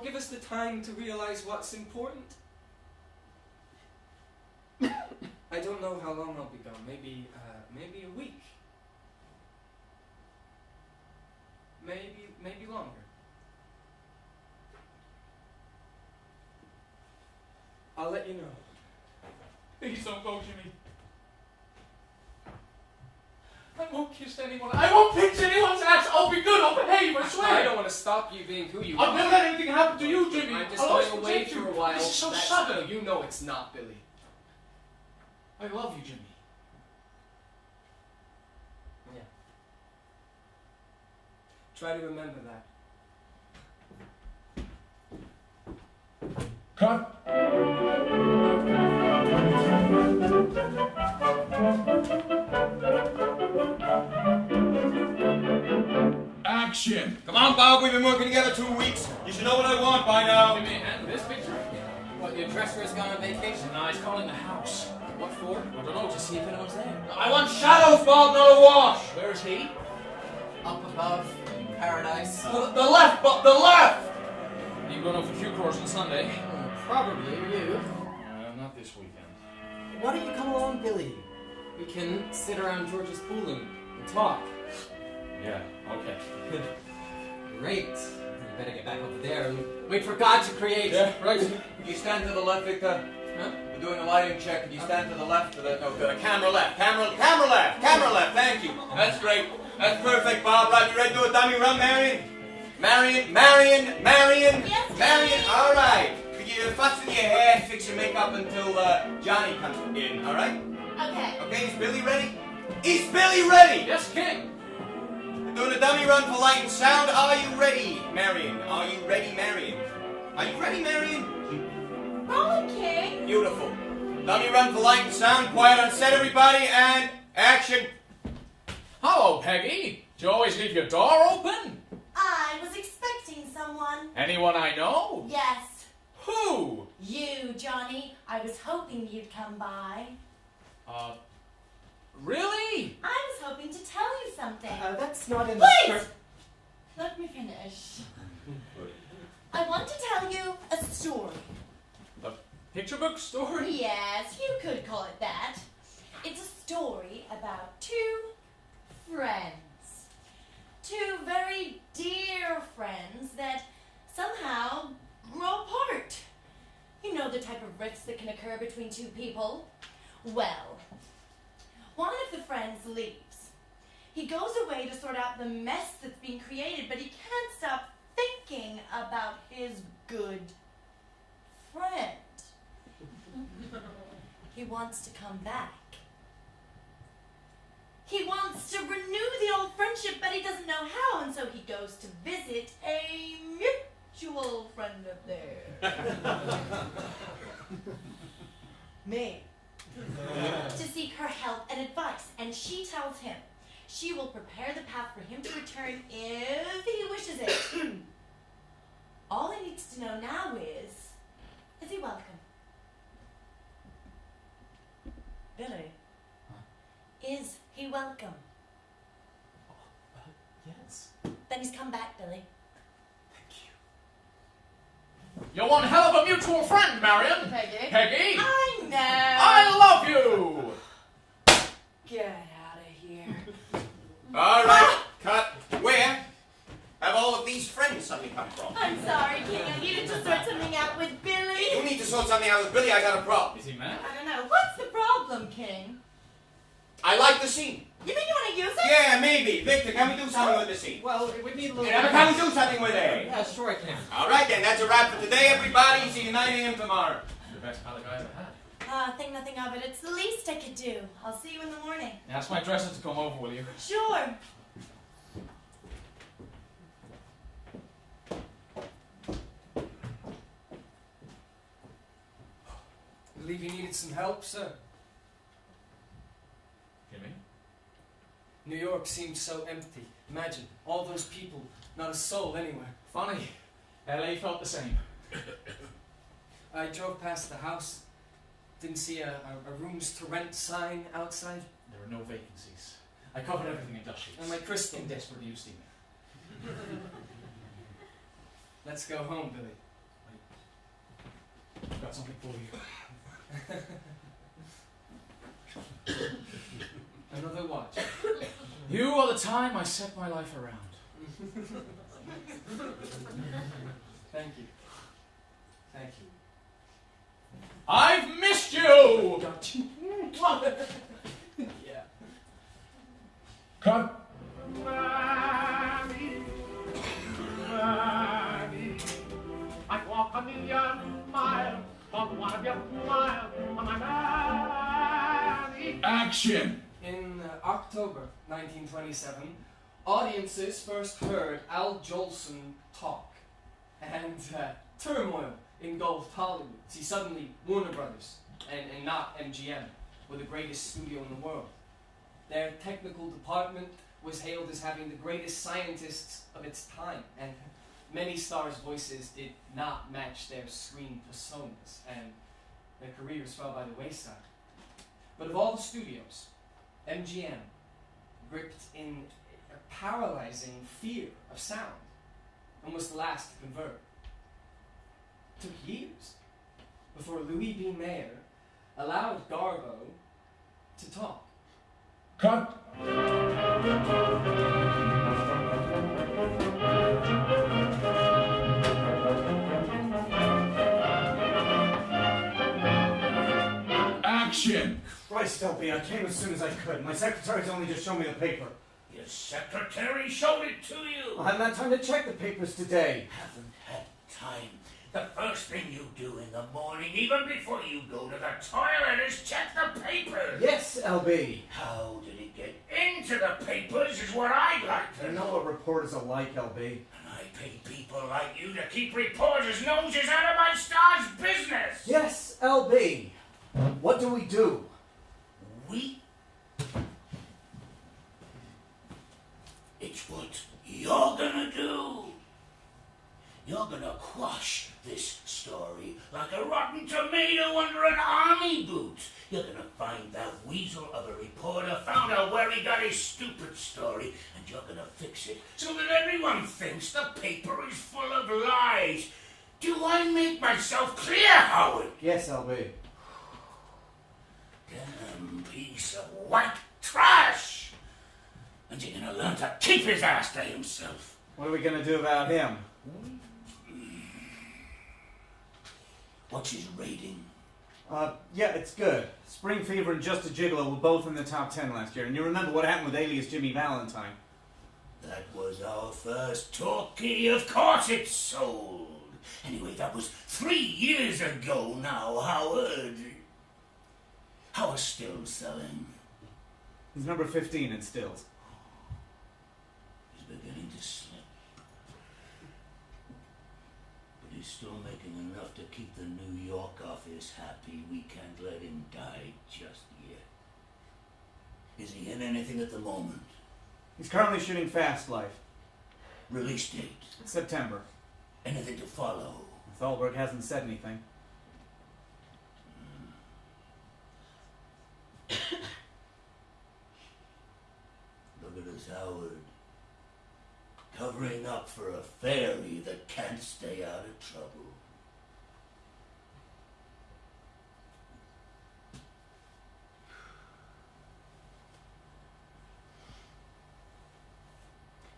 give us the time to realize what's important. I don't know how long I'll be gone. Maybe a week. Maybe longer. I'll let you know. Please don't go, Jimmy. I won't kiss anyone. I won't pinch anyone's ass. I'll be good. I'll behave. I swear. I don't want to stop you being who you are. I'll never let anything happen to you, Jimmy. I'm just I'll always going away protect you. for a while. This is so That's- sudden. You know it's not, Billy. I love you, Jimmy. Yeah. Try to remember that. Cut. Action. Come on, Bob, we've been working together 2 weeks. You should know what I want by now. Jimmy, and this picture? What, your dresser's gone on vacation? No, he's calling the house. What for? I don't know, to see if anyone's there. I want shadows, Bob, not a wash. Where's he? Up above, in paradise. The left, Bob, the left. Are you going over Q course on Sunday? Probably, are you? Not this weekend. Why don't you come along, Billy? We can sit around George's pool and talk. Yeah, okay. Great. You better get back over there and wait for God to create. Yeah, right. Could you stand to the left, Victor? Huh? We're doing a lighting check. Could you stand to the left? To the camera left. Camera left. Thank you. That's great. That's perfect, Bob. Right, you ready to do a dummy run, Marion? Marion. Yes, Marion. Daddy. All right. Could you fasten your hair, fix your makeup until Johnny comes in? All right. Okay. Okay. Is Billy ready? Is Billy ready? Yes, King. We're doing a dummy run for light and sound. Are you ready, Marion? Are you ready, Marion? Are you ready, Marion? Rolling King. Beautiful. Dummy run for light and sound. Quiet on set, everybody, and action. Hello, Peggy. Do you always leave your door open? I was expecting someone. Anyone I know? Yes, Who? you, Johnny. I was hoping you'd come by. Really? I was hoping to tell you something. That's not in the Wait! script. Let me finish. I want to tell you a story. Picture book story? Yes, you could call it that. It's a story about two friends. Two very dear friends that somehow grow apart. You know the type of rifts that can occur between two people? Well, one of the friends leaves. He goes away to sort out the mess that's being created, but he can't stop thinking about his good friend. He wants to come back. He wants to renew the old friendship, but he doesn't know how, and so he goes to visit a mutual friend of theirs. Me. To seek her help and advice, and she tells him she will prepare the path for him to return if he wishes it. All he needs to know now is he welcome? Billy, is he welcome? Yes. Then he's come back, Billy. You're one hell of a mutual friend, Marion. Peggy. Peggy. I know. I love you. Get out of here. All right. Cut. Where have all of these friends suddenly come from? I'm sorry, King. I needed to sort something out with Billy. You need to sort something out with Billy, I got a problem. Is he mad? I don't know. What's the problem, King? I like the scene. You mean you want to use it? Yeah, maybe. Victor, can we do something with the scene? Well, it would need a little. Yeah, but can we do something with it? Yeah, sure I can. All right, then. That's a wrap for today, everybody. See you 9 a.m. tomorrow. The best palette I ever had. Think nothing of it. It's the least I could do. I'll see you in the morning. Ask my dresser to come over, will you? Sure. Believe you needed some help, sir. Jimmy? New York seemed so empty. Imagine, all those people, not a soul anywhere. Funny. LA felt the same. I drove past the house, didn't see a rooms to rent sign outside. There were no vacancies. I covered everything in dust sheets. And my crystal. In desperate use, Stephen. Let's go home, Billy. I've got something for you. Another watch. You are the time I set my life around. Thank you. Thank you. I've missed you! Yeah. Cut. I'd walk a million miles for one of your smiles on my Mammy. Action. In October 1927, audiences first heard Al Jolson talk, and turmoil engulfed Hollywood. See, suddenly Warner Brothers, and not MGM, were the greatest studio in the world. Their technical department was hailed as having the greatest scientists of its time, and many stars' voices did not match their screen personas, and their careers fell by the wayside. But of all the studios, MGM gripped in a paralyzing fear of sound and was the last to convert. It took years before Louis B. Mayer allowed Garbo to talk. Cut. Action. Christ help me, I came as soon as I could. My secretary's only just shown me the paper. Your secretary showed it to you. I haven't had time to check the papers today. Haven't had time. The first thing you do in the morning, even before you go to the toilet, is check the papers. Yes, LB. How did it get into the papers is what I'd like to You know. know what reporters are like, LB. And I pay people like you to keep reporters' noses out of my star's business. Yes, LB. What do we do? We? It's what you're gonna do. You're gonna quash this story like a rotten tomato under an army boot. You're gonna find that weasel of a reporter, found out where he got his stupid story, and you're gonna fix it so that everyone thinks the paper is full of lies. Do I make myself clear, Howard? Yes, LB. Damn piece of white trash! And you're gonna learn to keep his ass to himself. What are we gonna do about him? What's his rating? Yeah, it's good. Spring Fever and Just a Gigolo were both in the top 10 last year, and you remember what happened with Alias Jimmy Valentine. That was our first talkie. Of course it sold. Anyway, that was 3 years ago now, Howard. How are stills selling? He's number 15 in stills. He's beginning to slip. But he's still making enough to keep the New York office happy. We can't let him die just yet. Is he in anything at the moment? He's currently shooting Fast Life. Release date? September. Anything to follow? Thalberg hasn't said anything. Look at us, Howard. Covering up for a fairy that can't stay out of trouble.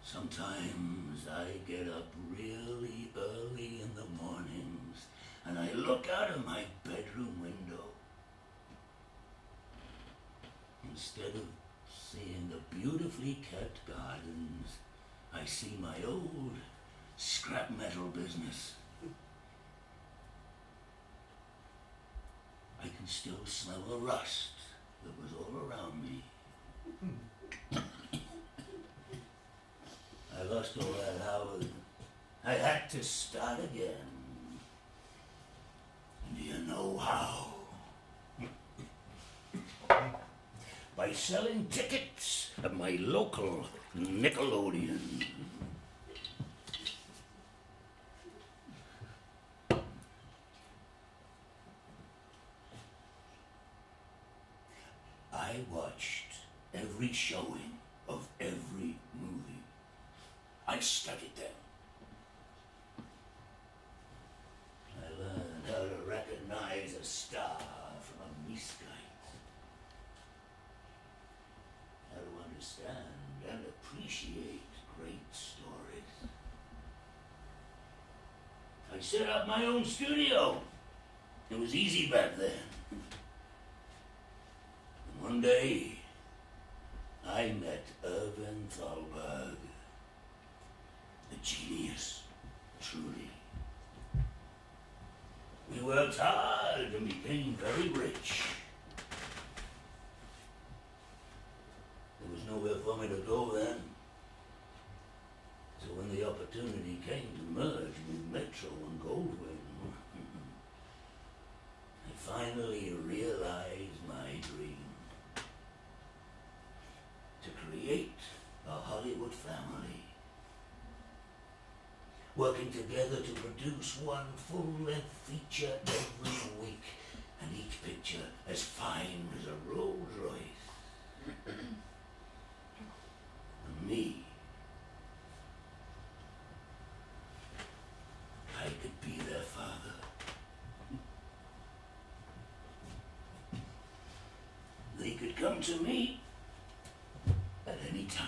Sometimes I get up really early in the mornings and I I look out of my bedroom window, instead of seeing the beautifully kept gardens, I see my old scrap metal business. I can still smell the rust that was all around me. I lost all that, Howard. I had to start again. Do you know how? By selling tickets at my local Nickelodeon. I watched every showing of every movie. I studied them. I learned how to recognize a star from a misguide. How to understand and appreciate great stories. I set up my own studio. It was easy back then. One day, I met Irving Thalberg, a genius, truly. We worked hard and became very rich. There was nowhere for me to go then. So when the opportunity came to merge with Metro and Goldwyn, I finally realized my dream. To create a Hollywood family, working together to produce one full-length feature every week, and each picture as fine as a Rolls Royce. And me, I could be their father. They could come to me at any time.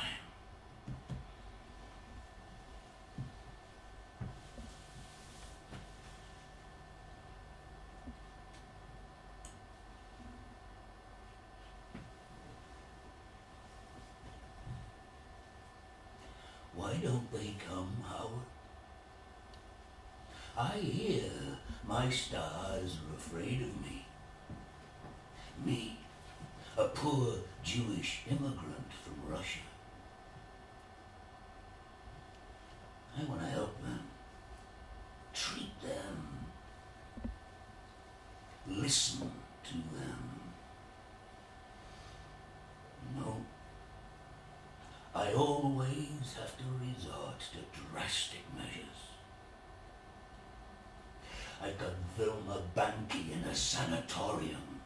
Why don't they come, Howard? I hear my stars are afraid of me. Me, a poor Jewish immigrant from Russia. I want to help them, treat them, listen to them. No, I always have to resort to drastic measures. I've got Vilma Banky in a sanatorium.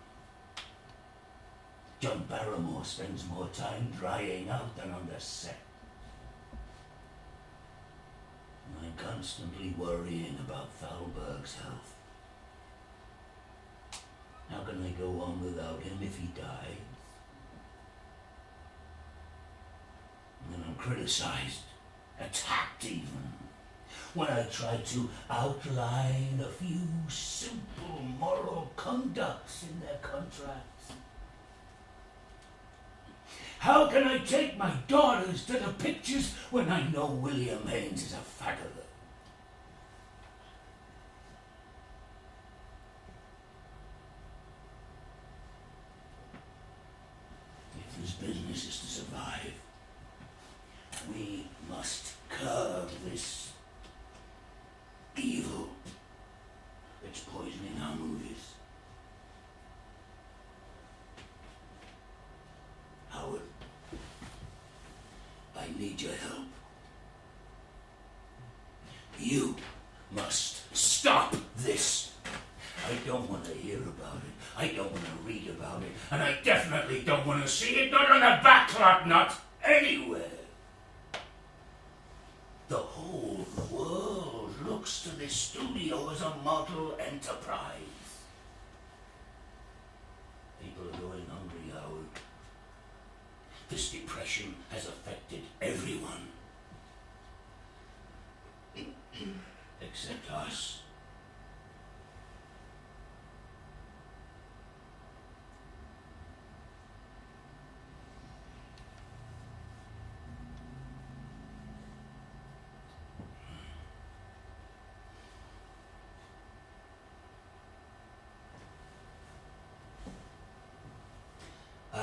John Barrymore spends more time drying out than on the set. And I'm constantly worrying about Thalberg's health. How can I go on without him if he dies? And then I'm criticized, attacked even, when I try to outline a few simple moral conducts in their contracts. How can I take my daughters to the pictures when I know William Haynes is a faggot? If this business is to survive, we must curb this evil that's poisoning our movies. Howard, I need your help. You must stop this. I don't want to hear about it. I don't want to read about it. And I definitely don't want to see it, not on a backlot, not anywhere. The whole world looks to this studio as a model enterprise. People are going hungry, Howard. This depression has affected everyone. Except us.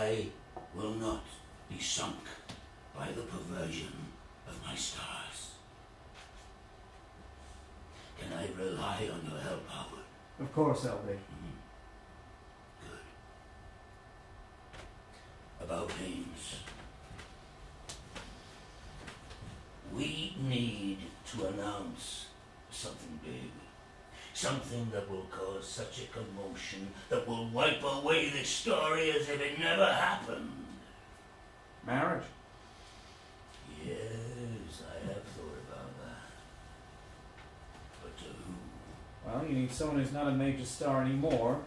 I will not be sunk by the perversion of my stars. Can I rely on your help, Howard? Of course, LB. Good. About Haynes. We need to announce something big. Something that will cause such a commotion that will wipe away this story as if it never happened. Marriage? Yes, I have thought about that. But to who? Well, you need someone who's not a major star anymore,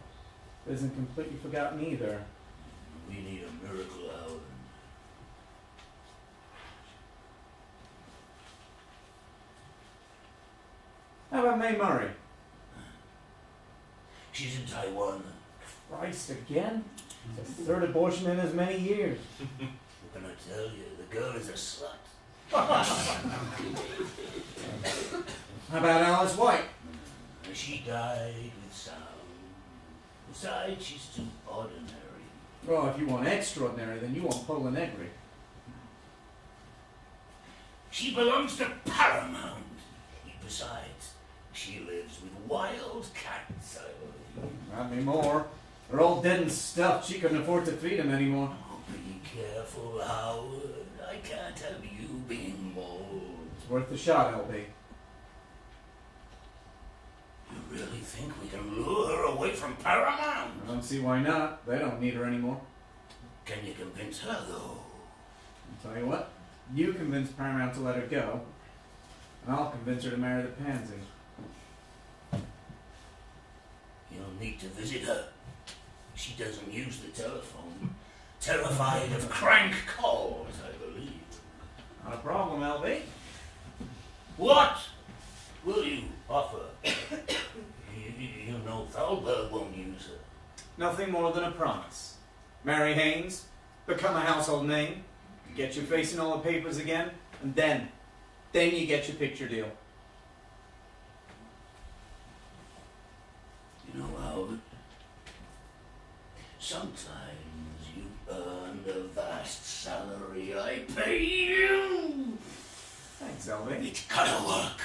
but isn't completely forgotten either. We need a miracle, Howard. How about Mae Murray? She's in Taiwan. Christ, again? It's the third abortion in as many years. What can I tell you? The girl is a slut. How about Alice White? She died with sound. Besides, she's too ordinary. Well, if you want extraordinary, then you want Paula Negri. She belongs to Paramount. Besides, she lives with wild cats, I believe. Not anymore. They're all dead and stuffed. She couldn't afford to feed them anymore. Oh, be careful, Howard. I can't have you being mauled. It's worth the shot, LB. You really think we can lure her away from Paramount? I don't see why not. They don't need her anymore. Can you convince her, though? I'll tell you what. You convince Paramount to let her go, and I'll convince her to marry the pansy. You'll need to visit her. She doesn't use the telephone. Terrified of crank calls, I believe. Not a problem, LB. What will you offer? you know Thalberg won't use her. Nothing more than a promise. Marry Haynes, become a household name, get your face in all the papers again, and then you get your picture deal. You know, Howard, sometimes you earn the vast salary I pay you. Thanks, LB. It's gotta work.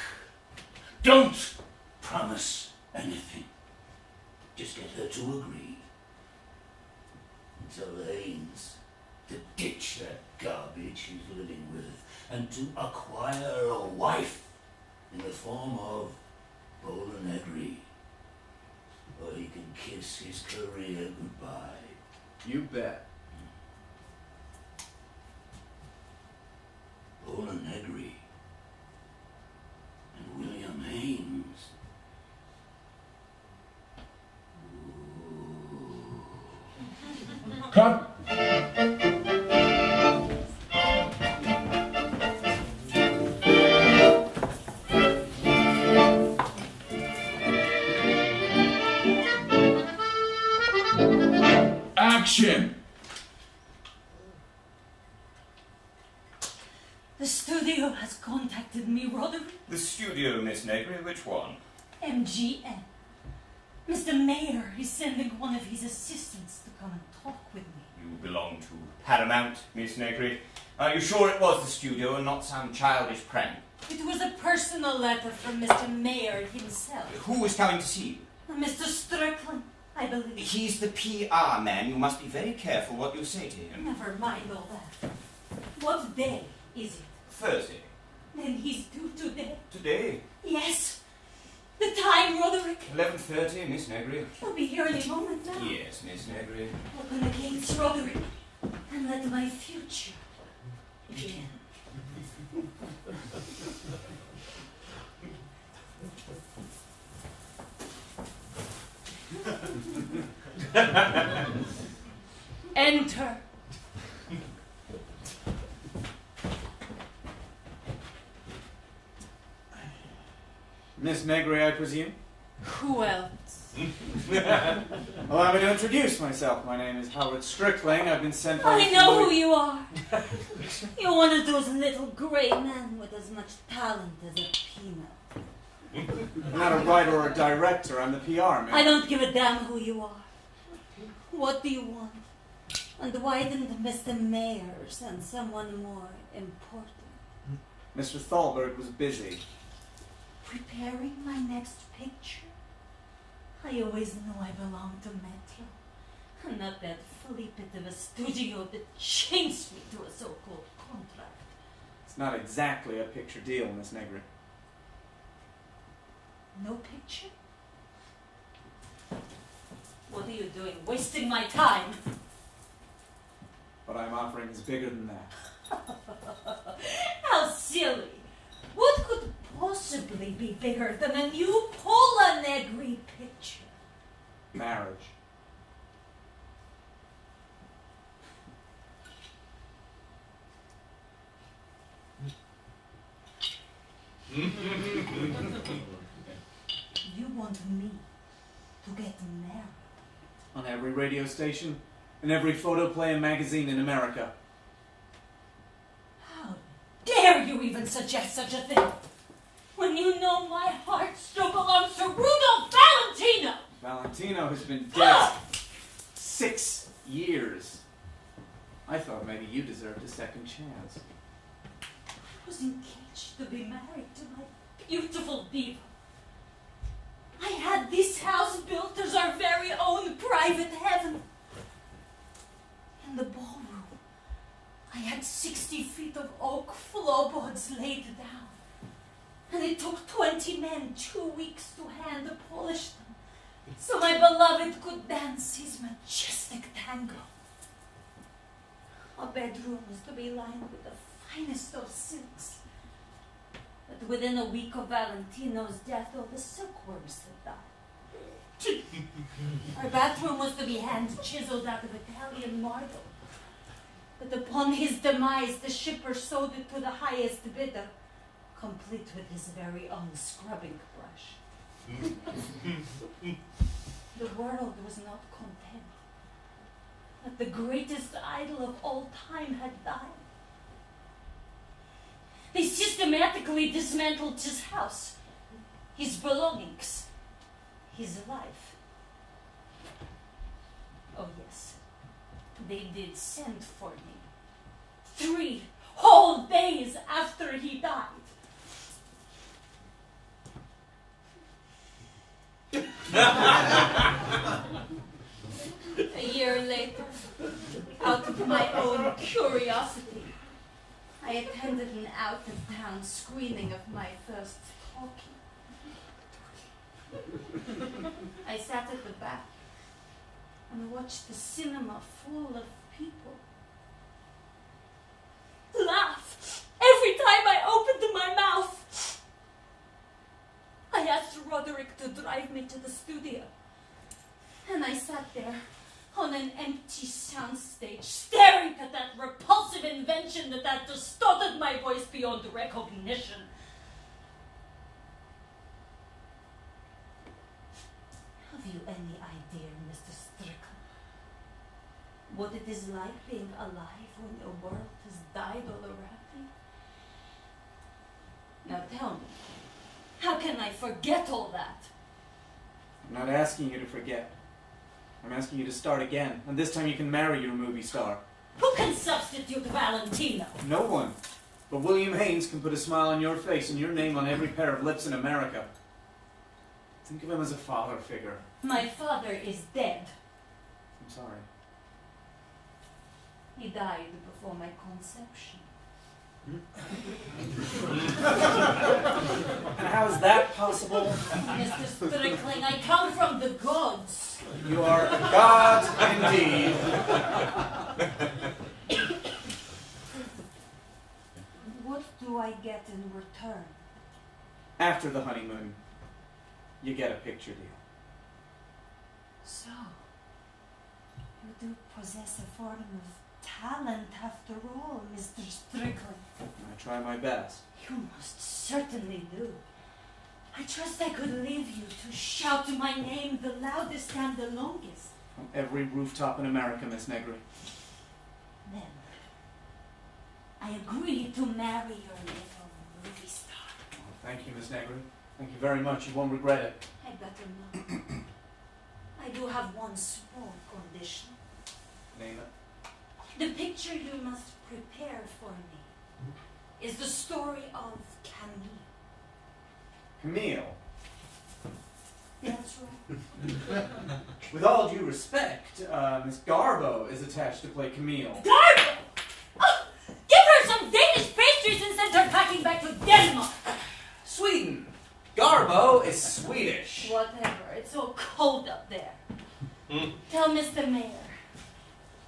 Don't promise anything. Just get her to agree. Tell Haynes to ditch that garbage he's living with and to acquire a wife in the form of Paula Negri. Or he can kiss his career goodbye. You bet. Paula Negri and William Haynes. Cut. Action. The studio has contacted me, Roderick. The studio, Miss Negri, which one? MGM. Mr. Mayor is sending one of his assistants to come and talk with me. You belong to Paramount, Miss Negri. Are you sure it was the studio and not some childish prank? It was a personal letter from Mr. Mayor himself. Who is coming to see you? Mr. Strickland, I believe. He's the PR man. You must be very careful what you say to him. Never mind all that. What day is it? Thursday. Then he's due today. Today. Yes. The time, Roderick. 11:30, Miss Negri. He'll be here any moment now. Yes, Miss Negri. Open the gates, Roderick, and let my future begin. Enter. Miss Negri, I presume? Who else? Allow me to introduce myself. My name is Howard Strickling. I've been sent by... I know who you are. You're one of those little grey men with as much talent as a peanut. I'm not a writer or a director. I'm the PR man. I don't give a damn who you are. What do you want? And why didn't Mr. Mayor send someone more important? Mr. Thalberg was busy. Preparing my next picture? I always knew I belonged to Metro. And not that fully bit of a studio that changed me to a so-called contract. It's not exactly a picture deal, Miss Negri. No picture? What are you doing? Wasting my time! What I'm offering is bigger than that. How silly! What could possibly be bigger than a new Pola Negri picture? Marriage. You want me to get married? On every radio station, and every photoplay and magazine in America. How dare you even suggest such a thing? When you know my heart still belongs to Rudolph Valentino! Valentino has been dead 6 years. I thought maybe you deserved a second chance. I was engaged to be married to my beautiful diva. I had this house built as our very own private heaven. In the ballroom, I had 60 feet of oak floorboards laid down. And it took 20 men 2 weeks to hand polish them, so my beloved could dance his majestic tango. Our bedroom was to be lined with the finest of silks. But within a week of Valentino's death, all the silkworms had died. Our bathroom was to be hand-chiseled out of Italian marble. But upon his demise, the shipper sold it to the highest bidder, complete with his very own scrubbing brush. The world was not content that the greatest idol of all time had died. They systematically dismantled his house, his belongings, his life. Oh yes, they did send for me 3 whole days after he died. A year later, out of my own curiosity, I attended an out-of-town screening of my first talkie. I sat at the back and watched the cinema full of people laugh every time I opened my mouth. I asked Roderick to drive me to the studio, and I sat there on an empty soundstage, staring at that repulsive invention that had distorted my voice beyond recognition. Have you any idea, Mr. Strickland, what it is like being alive when your world has died all around you? Now tell me, how can I forget all that? I'm not asking you to forget. I'm asking you to start again, and this time you can marry your movie star. Who can substitute Valentino? No one. But William Haynes can put a smile on your face and your name on every pair of lips in America. Think of him as a father figure. My father is dead. I'm sorry. He died before my conception. And how is that possible? Mr. Strickling, I come from the gods. You are a god indeed. What do I get in return? After the honeymoon, you get a picture deal. So, you do possess a form of talent after all, Mr. Strickland. I try my best. You must certainly do. I trust I could leave you to shout my name the loudest and the longest. On every rooftop in America, Miss Negri. Then, I agree to marry your little movie star. Oh, thank you, Miss Negri. Thank you very much. You won't regret it. I better not. I do have one small condition. Name it. The picture you must prepare for me is the story of Camille. Camille, That's right. with all due respect, Miss Garbo is attached to play Camille. Garbo! Oh, give her some Danish pastries and send her packing back to Denmark. Sweden. Garbo is Swedish. Whatever. It's so cold up there. Tell Mr. Mayor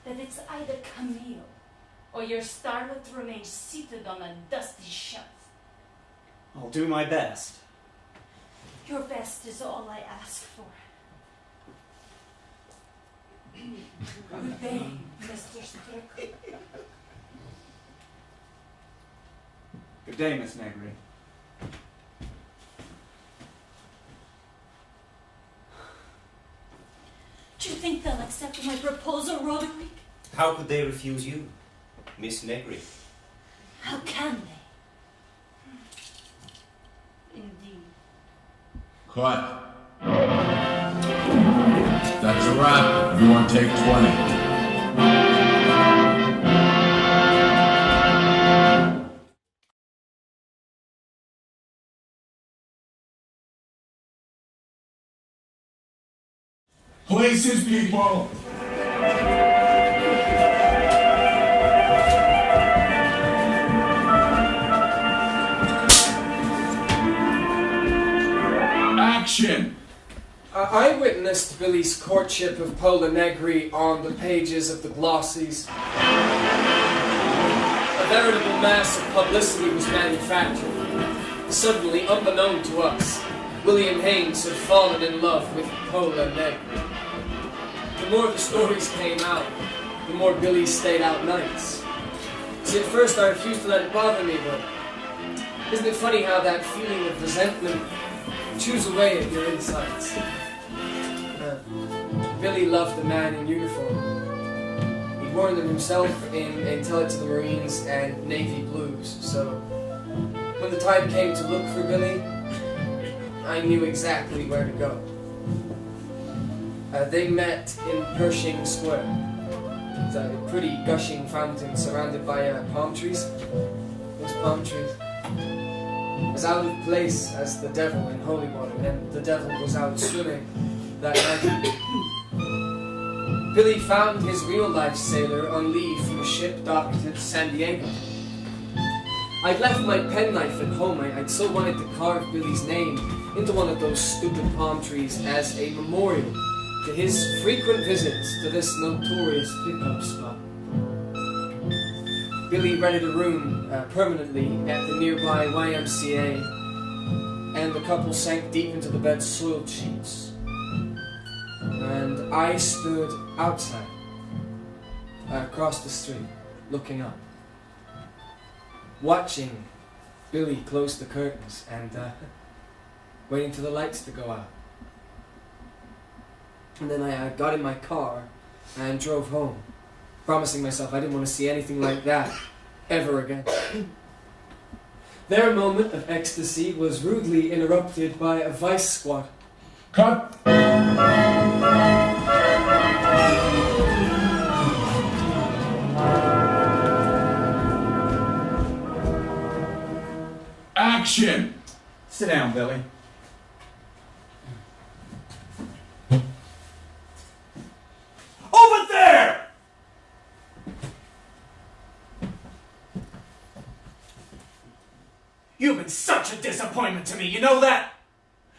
that it's either Camille or your starlet remains seated on a dusty shelf. I'll do my best. Your best is all I ask for. Good day, Mr. Strickland. Good day, Miss Negri. Do you think they'll accept my proposal, Roderick? How could they refuse you, Miss Negri? How can they? Indeed. Cut. That's a wrap. Everyone take 20. Places, people! Action! I witnessed Billy's courtship of Pola Negri on the pages of the glossies. A veritable mass of publicity was manufactured. Suddenly, unbeknown to us, William Haynes had fallen in love with Pola Negri. The more the stories came out, the more Billy stayed out nights. See, at first I refused to let it bother me, but isn't it funny how that feeling of resentment chews away at your insides? Billy loved the man in uniform. He'd worn them himself in Tell It to the Marines and Navy Blues, so when the time came to look for Billy, I knew exactly where to go. They met in Pershing Square. It's a pretty gushing fountain surrounded by palm trees. Those palm trees. As out of place as the devil in holy water, and the devil was out swimming that night. Billy found his real-life sailor on leave from a ship docked at San Diego. I'd left my penknife at home. I'd so wanted to carve Billy's name into one of those stupid palm trees as a memorial to his frequent visits to this notorious pickup spot. Billy rented a room permanently at the nearby YMCA, and the couple sank deep into the bed's soiled sheets. And I stood outside, across the street, looking up, watching Billy close the curtains and waiting for the lights to go out. And then I got in my car and drove home, promising myself I didn't want to see anything like that ever again. Their moment of ecstasy was rudely interrupted by a vice squad. Cut! Action! Sit down, Billy. Over there! You've been such a disappointment to me, you know that?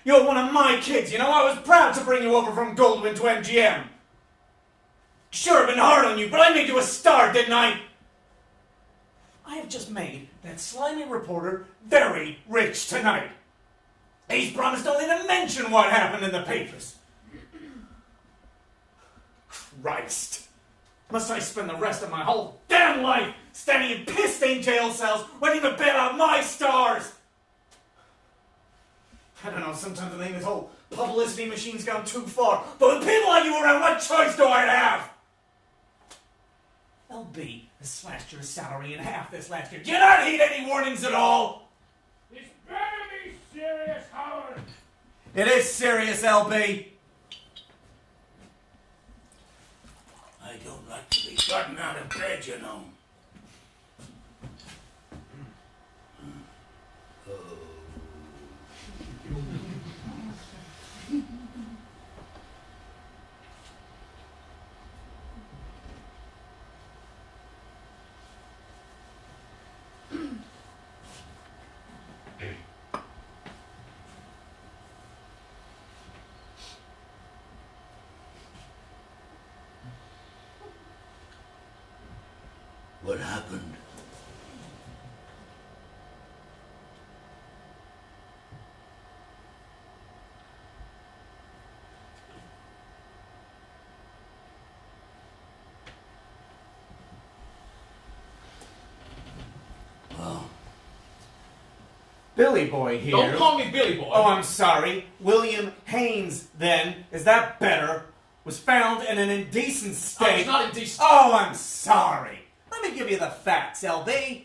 You're one of my kids, you know? I was proud to bring you over from Goldwyn to MGM. Sure, I've been hard on you, but I made you a star, didn't I? I have just made that slimy reporter very rich tonight. He's promised only to mention what happened in the papers. Christ. Must I spend the rest of my whole damn life standing in piss-stained jail cells waiting to bail out my stars? I don't know, sometimes I think this whole publicity machine's gone too far, but with people like you around, what choice do I have? LB has slashed your salary in half this last year. Do you not heed any warnings at all? This better be serious, Howard. It is serious, LB. I I don't like to be gotten out of bed, you know. Oh. What happened? Well, Billy Boy here. Don't call me Billy Boy. Oh, I'm sorry. William Haynes, then. Is that better? Was found in an indecent state. I was not indecent. Oh, I'm sorry. Let me give you the facts, LB.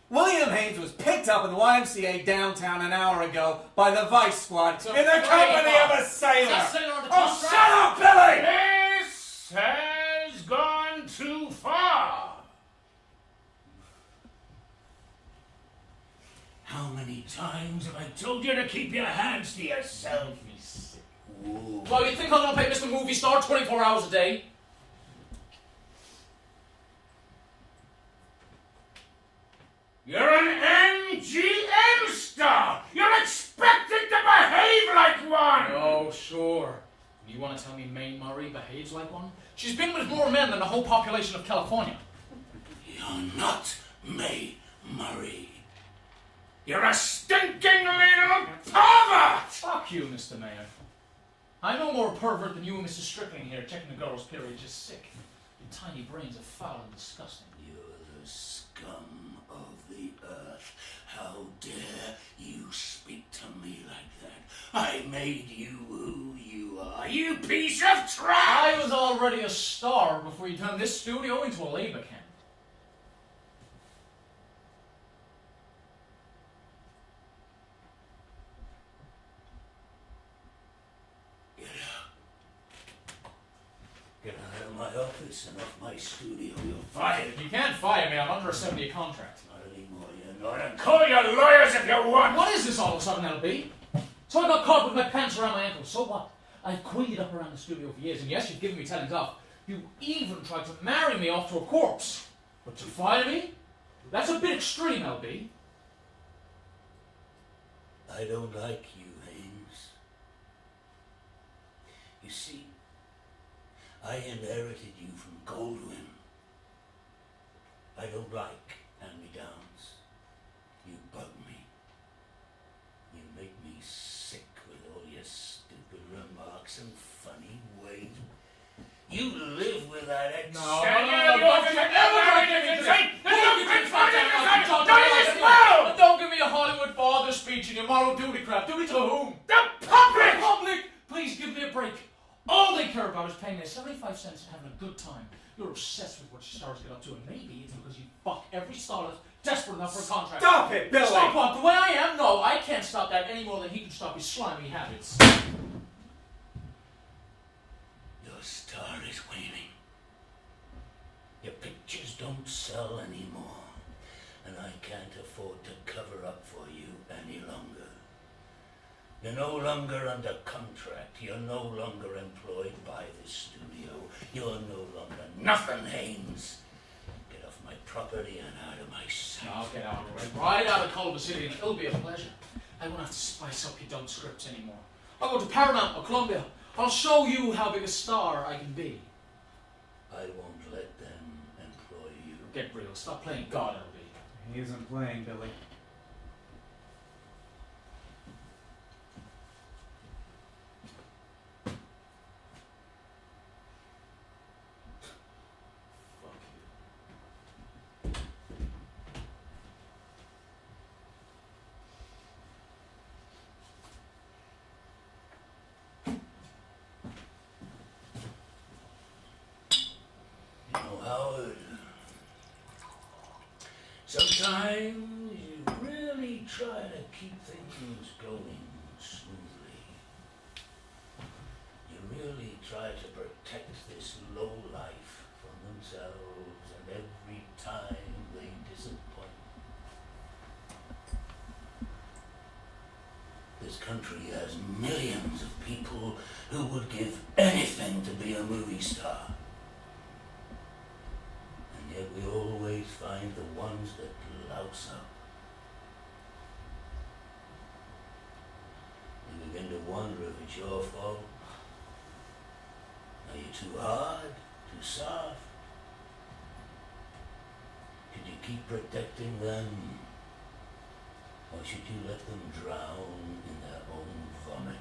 William Haynes was picked up in the YMCA downtown an hour ago by the Vice Squad in the company of a sailor. Is that sailor on the Oh, contract? shut up, Billy! this has gone too far. How many times have I told you to keep your hands to yourself? Ooh. Well, you think I'm gonna pay Mr. Movie Star 24 hours a day? You're an MGM star! You're expected to behave like one! Oh, sure. You want to tell me Mae Murray behaves like one? She's been with more men than the whole population of California. You're not Mae Murray. You're a stinking little pervert! Fuck you, Mr. Mayor. I'm no more pervert than you and Mrs. Strickling here checking the girl's period just sick. Your tiny brains are foul and disgusting. You're the scum of the earth. How dare you speak to me like that? I made you who you are, you piece of trash! I was already a star before you turned this studio into a labor camp. Get out of my office and off my studio. You're fired. You can't fire me. I'm under a 7-year contract. Not anymore, you're not. And call your lawyers if you want. What is this all of a sudden, LB? So I got caught with my pants around my ankles. So what? I've queened up around the studio for years, and yes, you've given me tellings off. You even tried to marry me off to a corpse. But to fire me? That's a bit extreme, LB. I don't like you, Haynes. You see, I inherited you from Goldwyn. I don't like hand-me-downs. You bug me. You make me sick with all your stupid remarks and funny ways. You live with that ex. No, don't give me a Hollywood father speech and your moral duty crap. Duty to whom? The public! The public! Please give me a break. All they care about is paying their 75 cents and having a good time. You're obsessed with what your stars get up to, and maybe it's because you fuck every starlet desperate enough for a contract. Stop it, Billy! Stop what? The way I am? No, I can't stop that any more than he can stop his slimy habits. Your star is waning. Your pictures don't sell anymore. And I can't afford to cover up for you any longer. You're no longer under contract. You're no longer employed by this studio. You're no longer nothing, Haynes. Get off my property and out of my sight. I'll get out of it. Right out of Culver City, and it'll be a pleasure. I won't have to spice up your dumb scripts anymore. I'll go to Paramount or Columbia. I'll show you how big a star I can be. I won't let them employ you. Get real. Stop playing God, LB. He isn't playing, Billy. You know, Howard, sometimes you really try to keep things going smoothly. You really try to protect this low life from themselves, and every time they disappoint. This country has millions of people who would give anything to be a movie star. And yet we always find the ones that louse up. You begin to wonder if it's your fault. Are you too hard? Too soft? Should you keep protecting them? Or should you let them drown in their own vomit?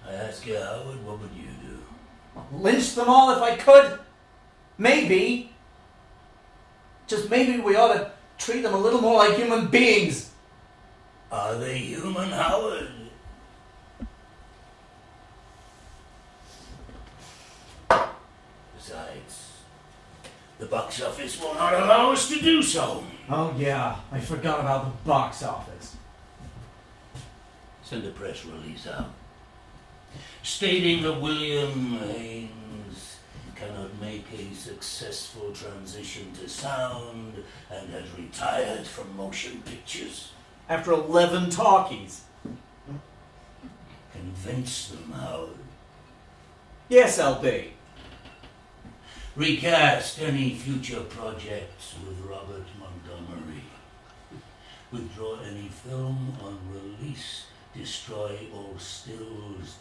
I ask you, Howard, what would you do? Lynch them all if I could. Maybe. Just maybe we ought to treat them a little more like human beings. Are they human, Howard? Besides, the box office will not allow us to do so. Oh yeah, I forgot about the box office. Send a press release out, stating that William Haynes cannot make a successful transition to sound and has retired from motion pictures. After 11 talkies. Convince them, Howard. Yes, LB. Recast any future projects with Robert Montgomery. Withdraw any film on release. Destroy all stills.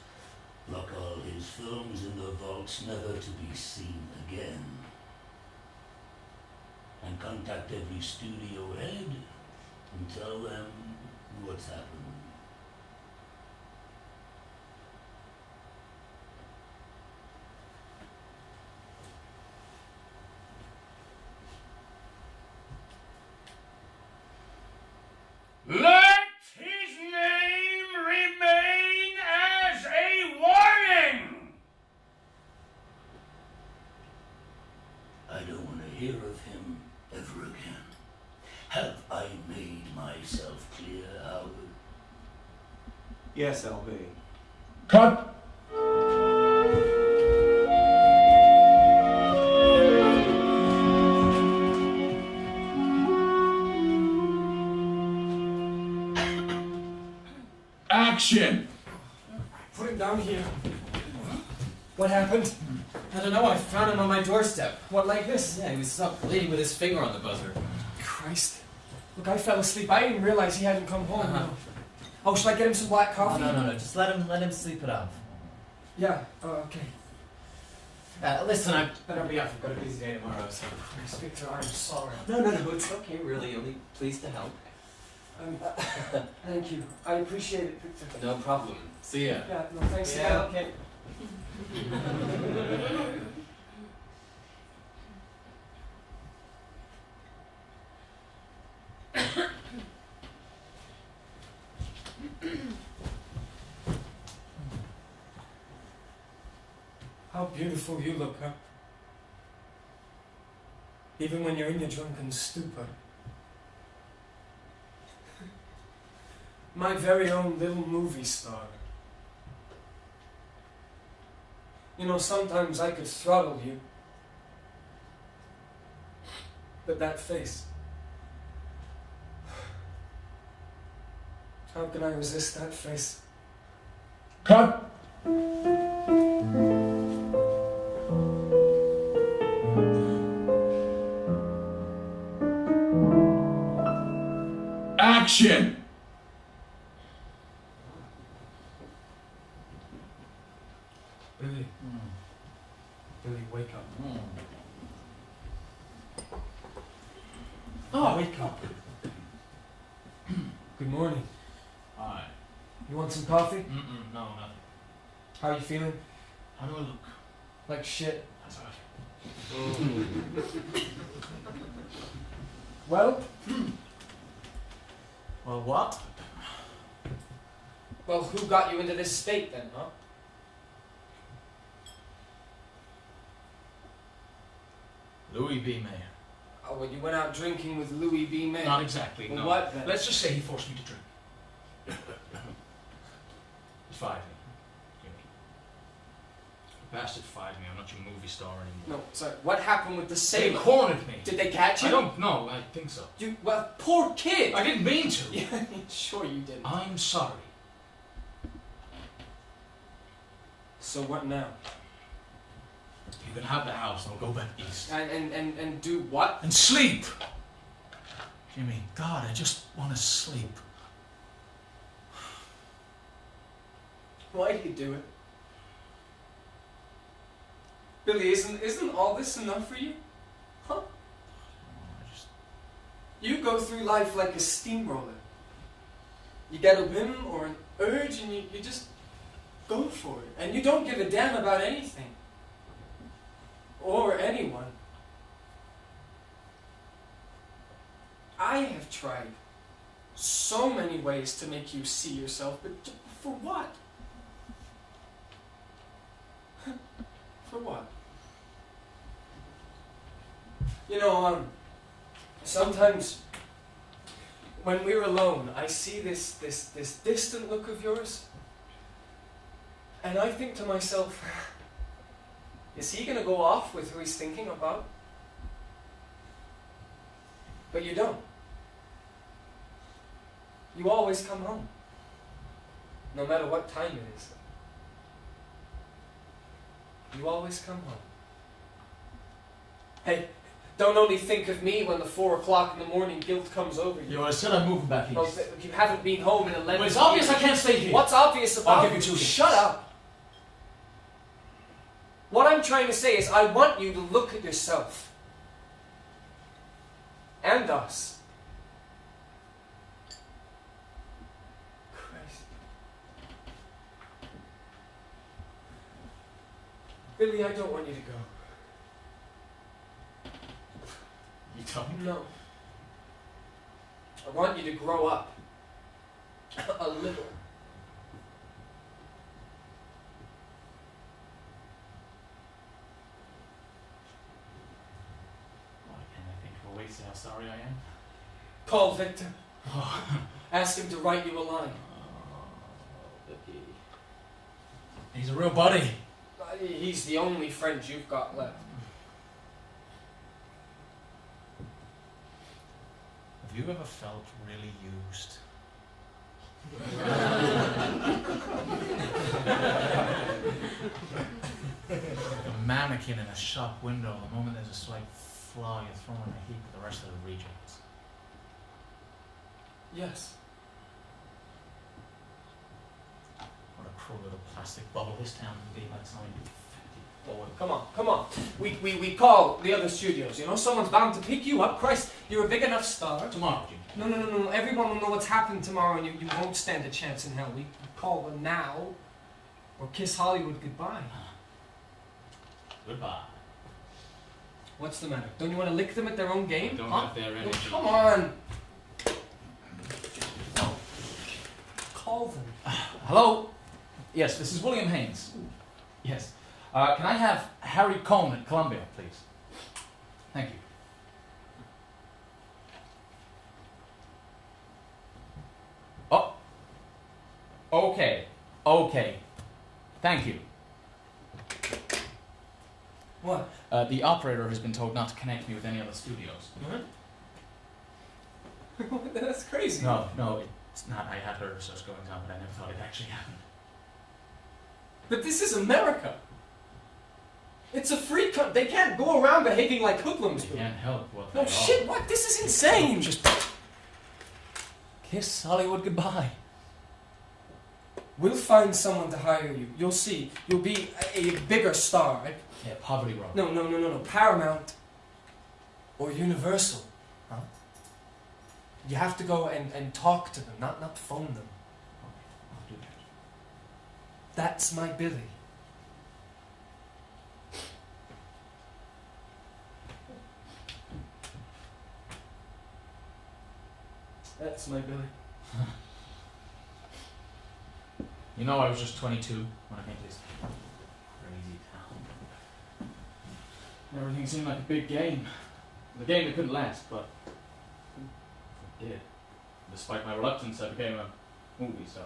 Lock all his films in the vaults, never to be seen again. And contact every studio head and tell them what's happened. Let his name remain as a warning! I don't want to hear of him ever again. Have I made myself clear, Howard? Yes, LB. Cut. Action. Put him down here. What happened? I don't know, I found him on my doorstep. What, like this? Yeah, he was up bleeding with his finger on the buzzer. Christ. Look, I fell asleep. I didn't realize he hadn't come home. No. Oh, should I get him some black coffee? No. Just let him sleep it off. Yeah. Oh, okay. Listen, I better be off. I've got a busy day tomorrow, so. Victor, I'm sorry. No, it's okay, really. Only pleased to help. Thank you. I appreciate it, Victor. No problem. See ya. Yeah, no, thanks Yeah, again. okay. How beautiful you look, huh? Even when you're in your drunken stupor. My very own little movie star. You know, sometimes I could throttle you. But that face. How can I resist that face? Cut. Action. Billy. Billy, wake up. Oh, Wake up. Good morning. Hi. You want some coffee? No, nothing. How are you feeling? How do I look? Like shit. That's right. Well? well, what? Well, who got you into this state then, huh? Louis B. Mayer. Oh, well, you went out drinking with Louis B. Mayer. Not exactly, Well, no. what then? Let's just say he forced me to drink. It's 5. Bastard fired me. I'm not your movie star anymore. No, sorry. What happened with the They sailor? cornered me. Did they catch you? I don't know. I think so. You, well, poor kid. I didn't mean to. Yeah, sure you didn't. I'm sorry. So what now? You can have the house and we'll go back east. And do what? And sleep! Jimmy, God, I just want to sleep. Why do you do it? Billy, isn't all this enough for you? Huh? You go through life like a steamroller. You get a whim or an urge and you just go for it. And you don't give a damn about anything. Or anyone. I have tried so many ways to make you see yourself, but for what? For what? You know, sometimes when we're alone, I see this distant look of yours, and I think to myself, is he going to go off with who he's thinking about? But you don't. You always come home, no matter what time it is. You always come home. Hey, don't only think of me when the 4 o'clock in the morning guilt comes over you. You know, I said I'm moving back No, east. you haven't been home in 11 Well, it's years. obvious I can't stay here. What's obvious about I'll give you it? 2 days. Shut up. What I'm trying to say is I want you to look at yourself. And us. Christ. Billy, I don't want you to go. You don't? No. I want you to grow up. A little. Why can't I think of a way to say how sorry I am? Call Victor. Oh, Ask him to write you a line. Vicky. He's a real buddy. He's the only friend you've got left. Have you ever felt really used? Like a mannequin in a shop window, the moment there's a slight flaw, you're thrown in a heap with the rest of the rejects. Yes. What a cruel little plastic bubble this town can be by the time you Oh, come on. We call the other studios, you know? Someone's bound to pick you up. Christ, you're a big enough star. tomorrow, Jimmy. No. Everyone will know what's happened tomorrow and you won't stand a chance in hell. We call them now or kiss Hollywood goodbye. Goodbye. What's the matter? Don't you want to lick them at their own game? Don't Huh? have their No, energy. come on. Call them. Hello? Yes, this is William Haynes. Yes. Can I have Harry Coleman at Columbia, please? Thank you. Oh. Okay. Thank you. What? The operator has been told not to connect me with any other studios. What? That's crazy. No, it's not. I had heard research going on, but I never thought it actually happened. But this is America. It's a free country. They can't go around behaving like hoodlums I do. can't help what No they shit, are. what? This is insane. Just kiss Hollywood goodbye. We'll find someone to hire you. You'll see. You'll be a bigger star. Right? Yeah, Poverty Row. No. Paramount or Universal. Huh? You have to go and talk to them, not phone them. I'll do that. That's my Billy. That's my Billy. You know, I was just 22 when I came to this crazy town. Everything seemed like a big game. The game that couldn't last, but it did. Despite my reluctance, I became a movie star.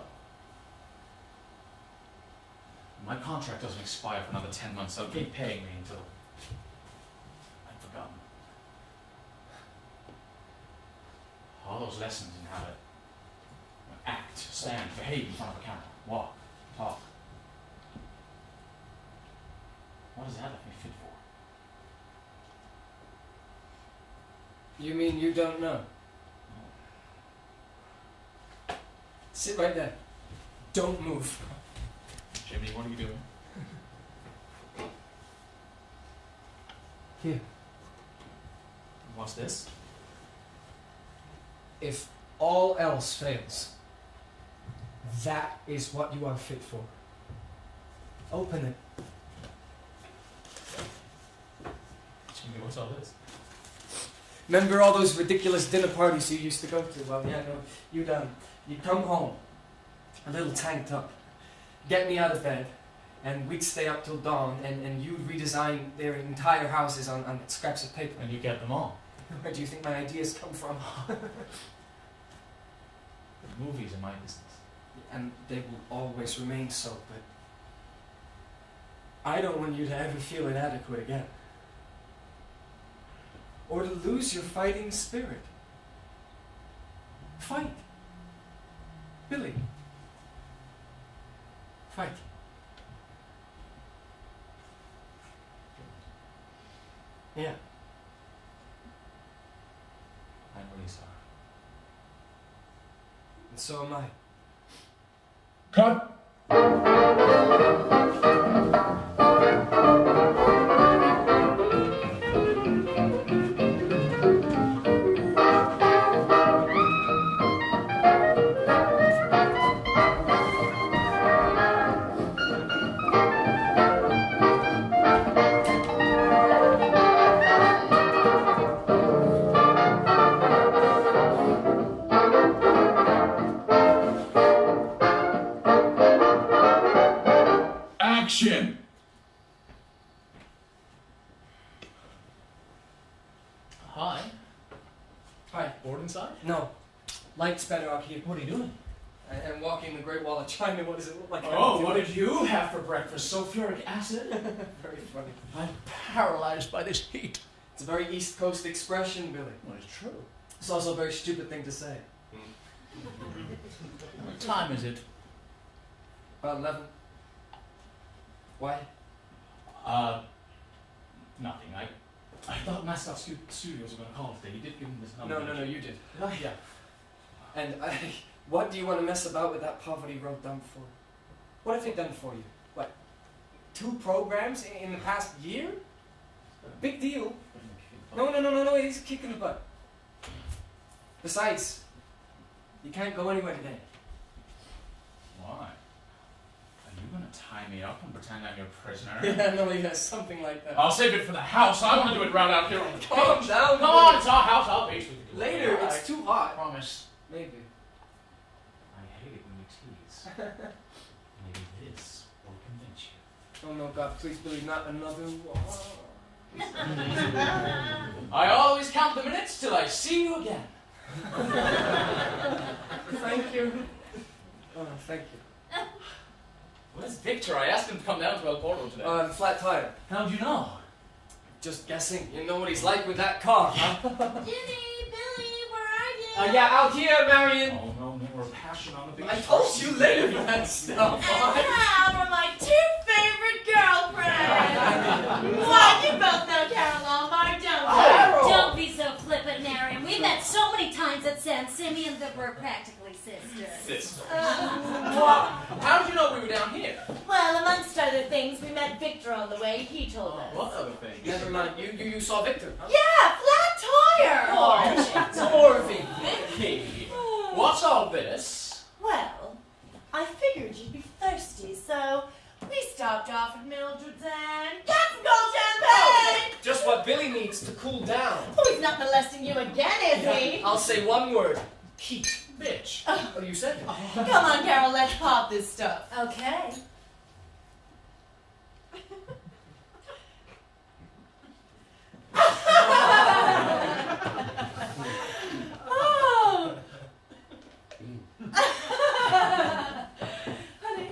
My contract doesn't expire for another 10 months, so keep paying me until I've forgotten. All those lessons in how to act, stand, behave in front of a camera, walk, talk. What does that let me fit for? You mean you don't know? Sit right there. Don't move. Jimmy, what are you doing? Here. What's this? If all else fails, that is what you are fit for. Open it. Jimmy, what's all this? Remember all those ridiculous dinner parties you used to go to? Well, yeah, no, you'd come home, a little tanked up, get me out of bed, and we'd stay up till dawn, and you'd redesign their entire houses on scraps of paper. And you get them all. Where do you think my ideas come from? Movies are my business. And they will always remain so, but I don't want you to ever feel inadequate again. Or to lose your fighting spirit. Fight. Billy. Fight. Yeah. I'm really sorry. And so am I. Cut. Action. Hi. Hi. Bored inside? No. Light's better out here. What are you doing? I'm walking the Great Wall of China. What does it look like? Oh, what did you have for breakfast? Sulfuric acid? Very funny. I'm paralyzed by this heat. It's a very East Coast expression, Billy. Well, it's true. It's also a very stupid thing to say. What time is it? About 11. Why? Nothing. I thought Mascot Studios were going to call today. You did give them this number. No, you did. Yeah. And what do you want to mess about with that Poverty Road dump for? What have they done for you? What? 2 programs in the past year? Big deal. No, he's kicking the butt. Besides, you can't go anywhere today. Why? Are you going to tie me up and pretend I'm your prisoner? Yeah, something like that. I'll save it for the house. I want to do it right out here on the Calm beach. down. Come on, it's our house. I'll base with you. Later, I it's too hot. promise. Maybe. I hate it when you tease. Maybe this will convince you. Oh no, God, please, Billy, not another one. I always count the minutes till I see you again. Thank you. Oh, thank you. Where's Victor? I asked him to come down to El Porto today. Flat tire. How'd you know? Just guessing. You know what he's like with that car, huh? Jimmy, Billy, where are you? Yeah, out here, Marion. Oh, no more passion on the beach. I told you later that stuff. And now for my 2 favorite girlfriends. Why, you both know Carol Lombard, don't you? Carol! Don't be so flippant, Marion. We've met so many times at San Simeon that we're practically sisters. Sister. How did you know we were down here? Well, amongst other things, we met Victor on the way. He told us. What other thing? Never mind. You saw Victor, huh? Yeah, flat tire. Dorothy. Vicky, what's all this? Well, I figured you'd be thirsty, so we stopped off at Mildred's and got some gold champagne. Just what Billy needs to cool down. Oh, he's not molesting you again, is he? I'll say one word. Heat. Bitch. Oh, you said it. Come on, Carol, let's pop this stuff. Okay. Oh. Honey.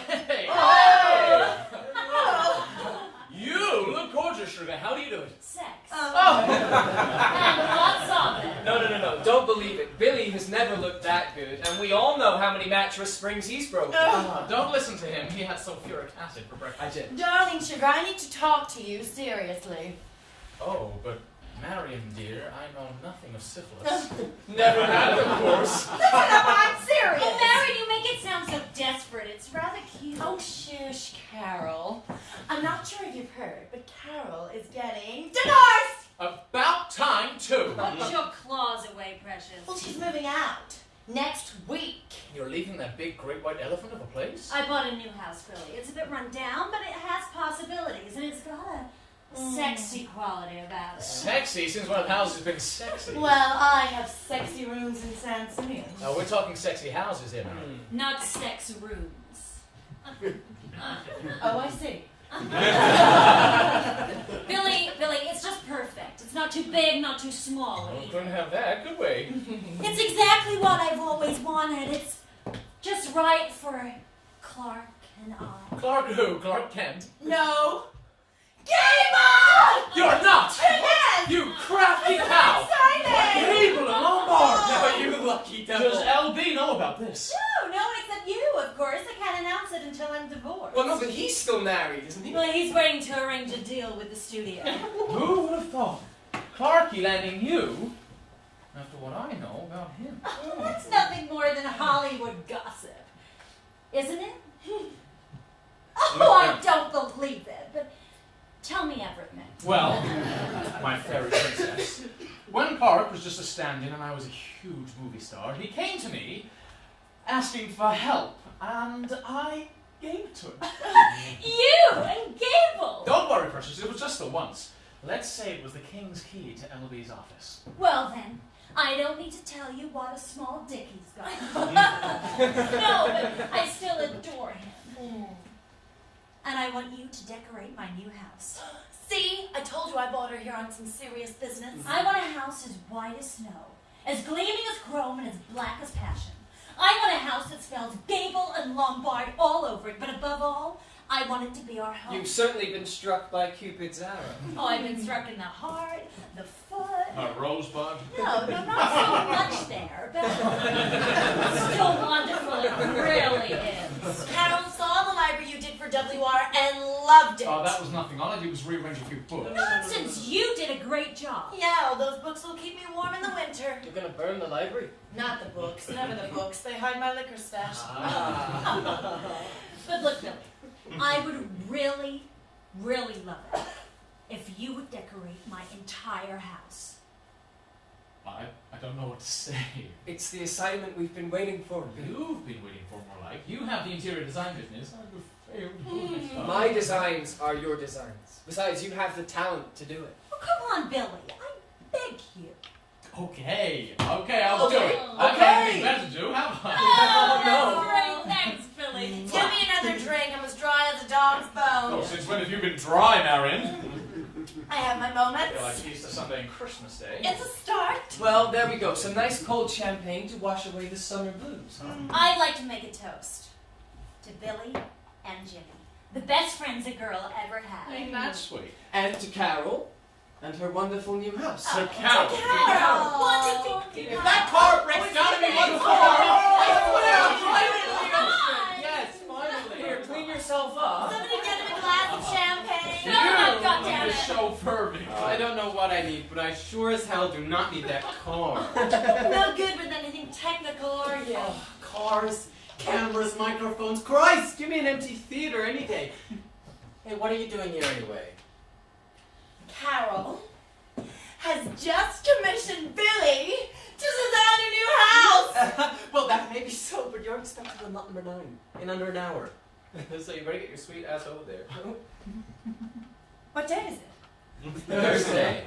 Hey! You look gorgeous, sugar. How do you do it? Sex. Oh! And lots of it. No. Don't believe it. Billy has never looked that good, and we all know how many mattress springs he's broken. Don't listen to him. He had sulfuric acid for breakfast. I did. Darling sugar, I need to talk to you seriously. Oh, but Marion, dear, I know nothing of syphilis. Never had it, of course. I'm serious. Oh, Mary, you make it sound so desperate. It's rather cute. Oh, shush, Carol. I'm not sure if you've heard, but Carol is getting divorced! About time, too. Put your claws away, precious. Well, she's moving out next week. You're leaving that big, great white elephant of a place? I bought a new house, Billy. It's a bit run down, but it has possibilities, and it's got a sexy quality about it. Sexy? Since when have houses been sexy? Well, I have sexy rooms in San Simeon. We're talking sexy houses here, Marion. Not sex rooms. Oh, I see. Billy, it's just perfect. It's not too big, not too small. We couldn't have that, could we? It's exactly what I've always wanted. It's just right for Clark and I. Clark who? Clark Kent? No. Gable! You're not! Yes! You crafty cow! Excited! Gable and Lombard! Oh, you lucky devil. Does LB know about this? No one except you, of course. I can't announce it until I'm divorced. Well, no, but he's still married, isn't he? Well, he's waiting to arrange a deal with the studio. Who would have thought? Clarky landing you after what I know about him. That's nothing more than Hollywood gossip, isn't it? Oh, I don't believe it, but tell me everything. Well, my fairy princess, when Clark was just a stand-in and I was a huge movie star, he came to me asking for help, and I gave it to him. You and Gable! Don't worry, precious, it was just the once. Let's say it was the king's key to LB's office. Well then, I don't need to tell you what a small dick he's got. No, but I still adore him. And I want you to decorate my new house. See? I told you I bought her here on some serious business. I want a house as white as snow, as gleaming as chrome, and as black as passion. I want a house that spells Gable and Lombard all over it, but above all, I want it to be our home. You've certainly been struck by Cupid's arrow. Oh, I've been struck in the heart, the foot. A rosebud? No, not so much there, but still wonderful, it really is. Carol saw the library you did for WR and loved it. Oh, that was nothing. All I did was rearrange a few books. Nonsense, you did a great job. Yeah, well, those books will keep me warm in the winter. You're gonna burn the library? Not the books, never the books. They hide my liquor stash. But look, Billy, I would really, really love it if you would decorate my entire house. I don't know what to say. It's the assignment we've been waiting for. You've been waiting for more like. You have the interior design business. I would fail to do this stuff. My designs are your designs. Besides, you have the talent to do it. Oh, come on, Billy. I beg you. Okay, I'll do Okay, it. I have anything better to do, have I? Oh, that's great. Thanks, Billy. Give me another drink. I'm as dry as a dog's bone. Oh, since when have you been dry, Marion? I have my moments. Like Easter Sunday and Christmas Day. It's a start. Well, there we go. Some nice cold champagne to wash away the summer blues. Huh? I'd like to make a toast to Billy and Jimmy, the best friends a girl ever had. Ain't that sweet? And to Carol and her wonderful new house. So Carol. Carol. Wonderful. If that car breaks down to me once Yes, finally. Here, clean yourself up. Somebody get him a glass of champagne. No, God the damn it. chauffeur, I don't know what I need, but I sure as hell do not need that car. No good with anything technical, are you? Oh, cars, cameras, microphones. Christ, give me an empty theater any day. Hey, what are you doing here anyway? Carol has just commissioned Billy to design a new house. Well, that may be so, but you're expected on lot number 9 in under an hour. So you better get your sweet ass over there. What day is it? Thursday.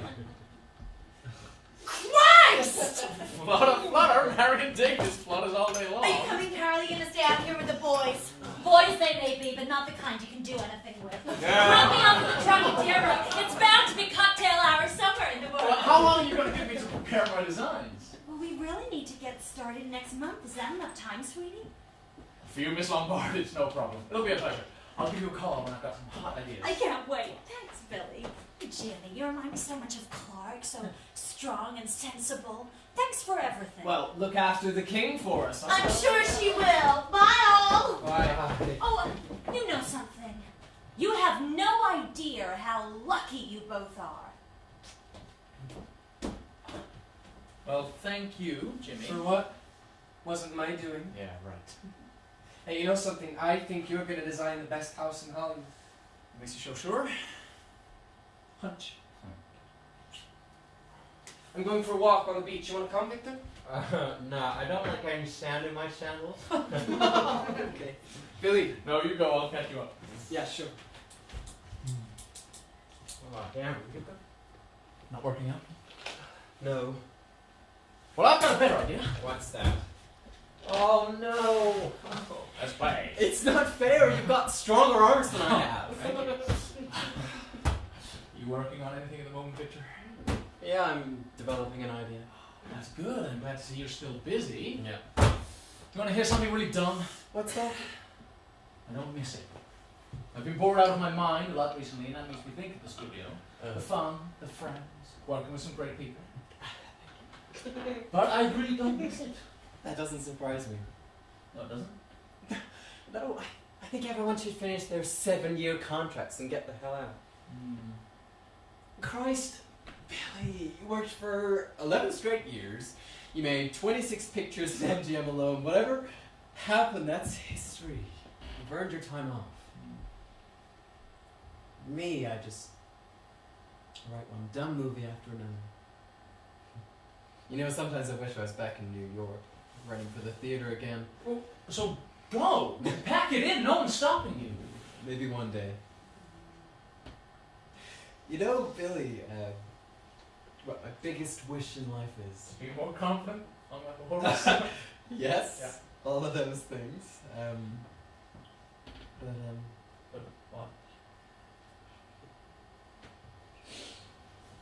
Christ! Flutter, Marion Davis flutters all day long. Are you coming, Carol? Are you going to stay out here with the boys? Boys they may be, but not the kind you can do anything with. Drop me off at the Trocadero. It's bound to be cocktail hour somewhere in the world. Well, how long are you going to give me to prepare my designs? Well, we really need to get started next month. Is that enough time, sweetie? For you, Miss Lombard, it's no problem. It'll be a pleasure. I'll give you a call when I've got some hot ideas. I can't wait. Thanks, Billy. Jimmy, you remind me so much of Clark, so strong and sensible. Thanks for everything. Well, look after the king for us. Huh? I'm sure she will. Bye all. Bye. Oh, you know something. You have no idea how lucky you both are. Well, thank you, Jimmy. For what? Wasn't my doing. Yeah, right. Hey, you know something? I think you're gonna design the best house in Hollywood. Makes you so sure? Hunch. I'm going for a walk on the beach. You wanna come, Victor? Nah, I don't like getting sand in my sandals. Okay. Billy. No, you go. I'll catch you up. Yeah, sure. Oh, damn. Not working out? No. Well, I've got a better idea. What's that? Oh no! That's bad. It's not fair. You've got stronger arms than I have. You working on anything at the moment, Victor? Yeah, I'm developing an idea. That's good. I'm glad to see you're still busy. Yeah. Do you want to hear something really dumb? What's that? I don't miss it. I've been bored out of my mind a lot recently, and that makes me think of the studio. The fun, the friends, working with some great people. But I really don't miss it. That doesn't surprise me. No, it doesn't? No, I think everyone should finish their 7-year contracts and get the hell out. Christ, Billy, you worked for 11 straight years. You made 26 pictures at MGM alone. Whatever happened, that's history. You've earned your time off. Me, I just write one dumb movie after another. You know, sometimes I wish I was back in New York, running for the theater again. Well, so go! Pack it in, no one's stopping you. Maybe one day. You know, Billy, what my biggest wish in life is... Be more confident on my horse. Yes, Yeah. all of those things. But what?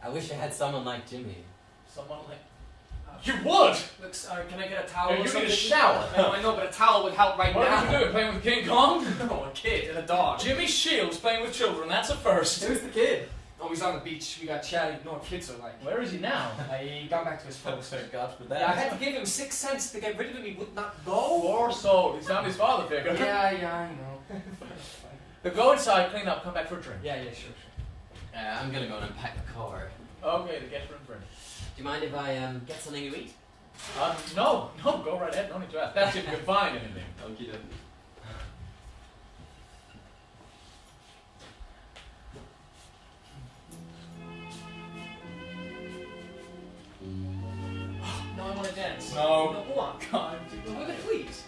I wish I had someone like Jimmy. Someone like... You would! Look, sorry, can I get a towel Yeah, or you need something? a shower. I know, but a towel would help right What now. are you doing? Playing with King Kong? No, a kid and a dog. Jimmy Shields playing with children, that's a first. Who's the kid? Oh, he's on the beach. We got chatting. You know what kids are like. Where is he now? He got back to his folks. Thank God for that. Yeah, I had to give him 6 cents to get rid of him. He would not go. Poor soul, he's not his father figure. Yeah, I know. But go inside, clean up, come back for a drink. Yeah, sure. I'm gonna go and unpack the car. Okay, the guest room's ready. Do you mind if I get something to eat? No, go right ahead, no need to ask. That's if you can find anything. Okie dokie. No, I want to dance. No. What? God, Look at please.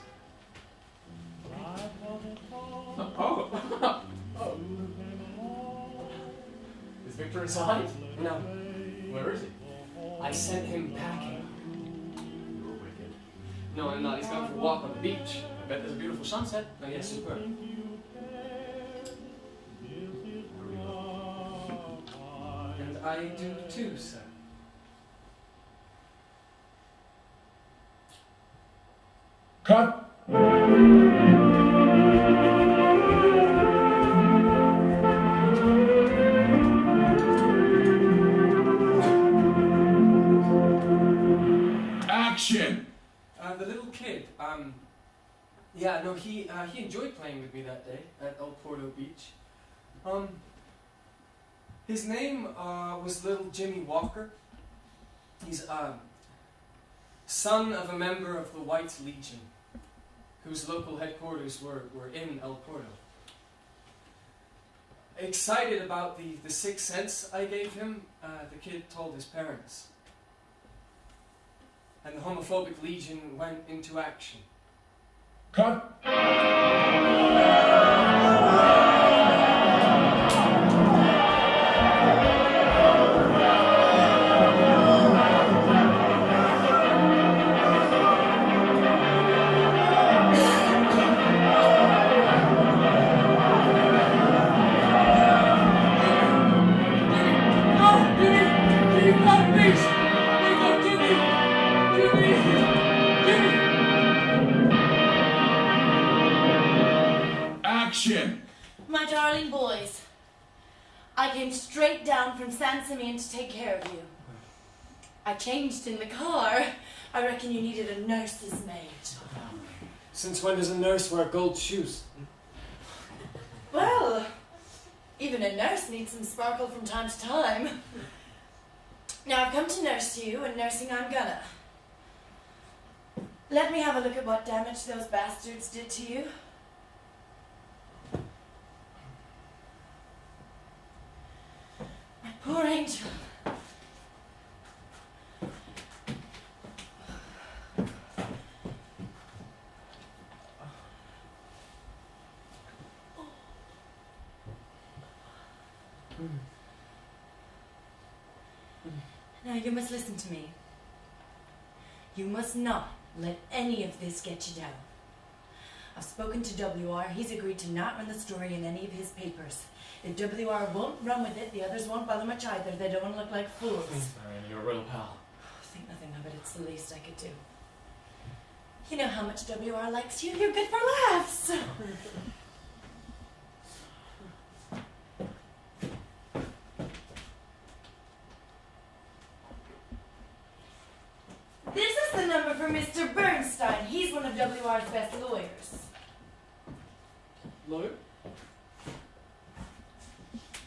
Oh. Is Victor inside? No, Where is he? I sent him packing. You're wicked. No, I'm not. He's gone for a walk on the beach. I bet there's a beautiful sunset. Oh, yeah, super. And I do too, sir. Cut. Action. The little kid, yeah, no, he enjoyed playing with me that day at El Porto Beach. His name was little Jimmy Walker. He's son of a member of the White Legion, whose local headquarters were in El Porto. Excited about the 6 cents I gave him, the kid told his parents. And the homophobic legion went into action. Cut. Action! My darling boys, I came straight down from San Simeon to take care of you. I changed in the car. I reckon you needed a nurse's maid. Since when does a nurse wear gold shoes? Well, even a nurse needs some sparkle from time to time. Now I've come to nurse you, and nursing I'm gonna. Let me have a look at what damage those bastards did to you. My poor angel. Now you must listen to me. You must not let any of this get you down. I've spoken to WR. He's agreed to not run the story in any of his papers. If WR won't run with it, the others won't bother much either. They don't want to look like fools. Thanks, Marion. You're a real pal. Think nothing of it. It's the least I could do. You know how much WR likes you. You're good for laughs. This is the number for Mr. Bernstein. He's one of WR's best lawyers. Lawyer?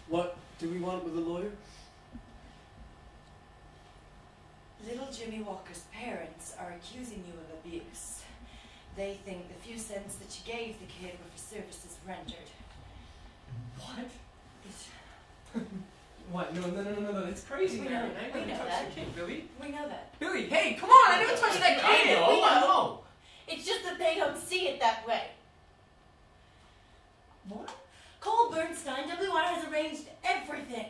What do we want with a lawyer? Little Jimmy Walker's parents are accusing you of abuse. They think the few cents that you gave the kid were for services rendered. What? What? No, it's crazy, We Marion. know- I we didn't know touch that. the kid, Billy. We know that. Billy, hey, come on! I never touched that kid! I know. know! It's just that they don't see it that way. What? Cole Bernstein, WR has arranged everything.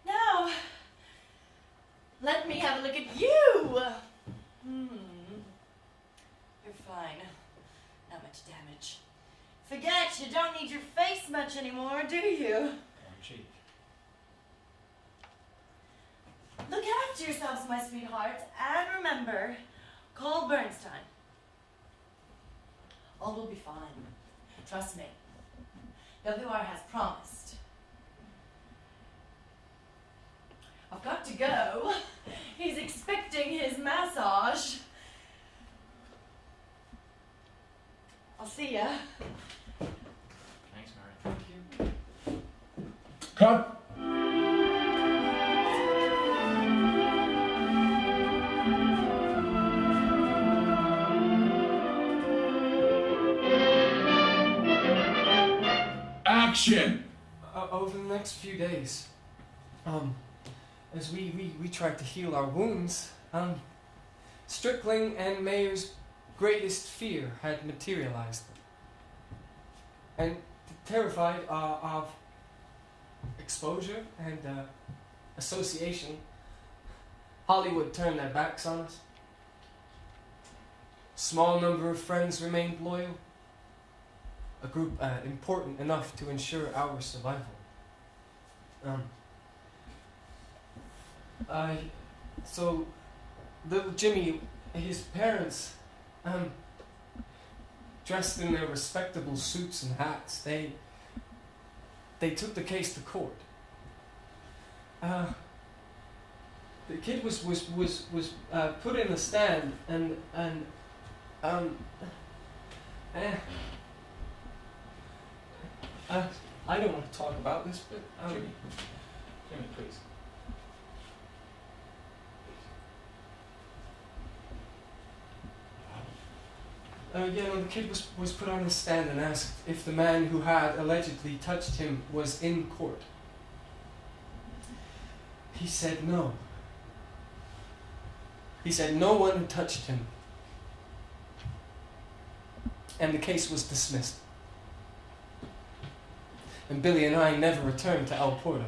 Now, let me have a look at you. You're fine. Not much damage. Forget, you don't need your face much anymore, do you? On cheek. Look after yourselves, my sweethearts, and remember, Cole Bernstein. All will be fine. Trust me. WR has promised. I've got to go. He's expecting his massage. I'll see ya. Thanks, Marion. Cut! Action! Over the next few days, as we tried to heal our wounds, Strickling and Mayer's greatest fear had materialized. And terrified of exposure and association, Hollywood turned their backs on us. Small number of friends remained loyal. A group important enough to ensure our survival. So little Jimmy, his parents, dressed in their respectable suits and hats, they took the case to court. The kid was put in a stand and I don't want to talk about this, but Jimmy, please. the kid was put on a stand and asked if the man who had allegedly touched him was in court. He said no. He said no one had touched him. And the case was dismissed. And Billy and I never returned to El Porto.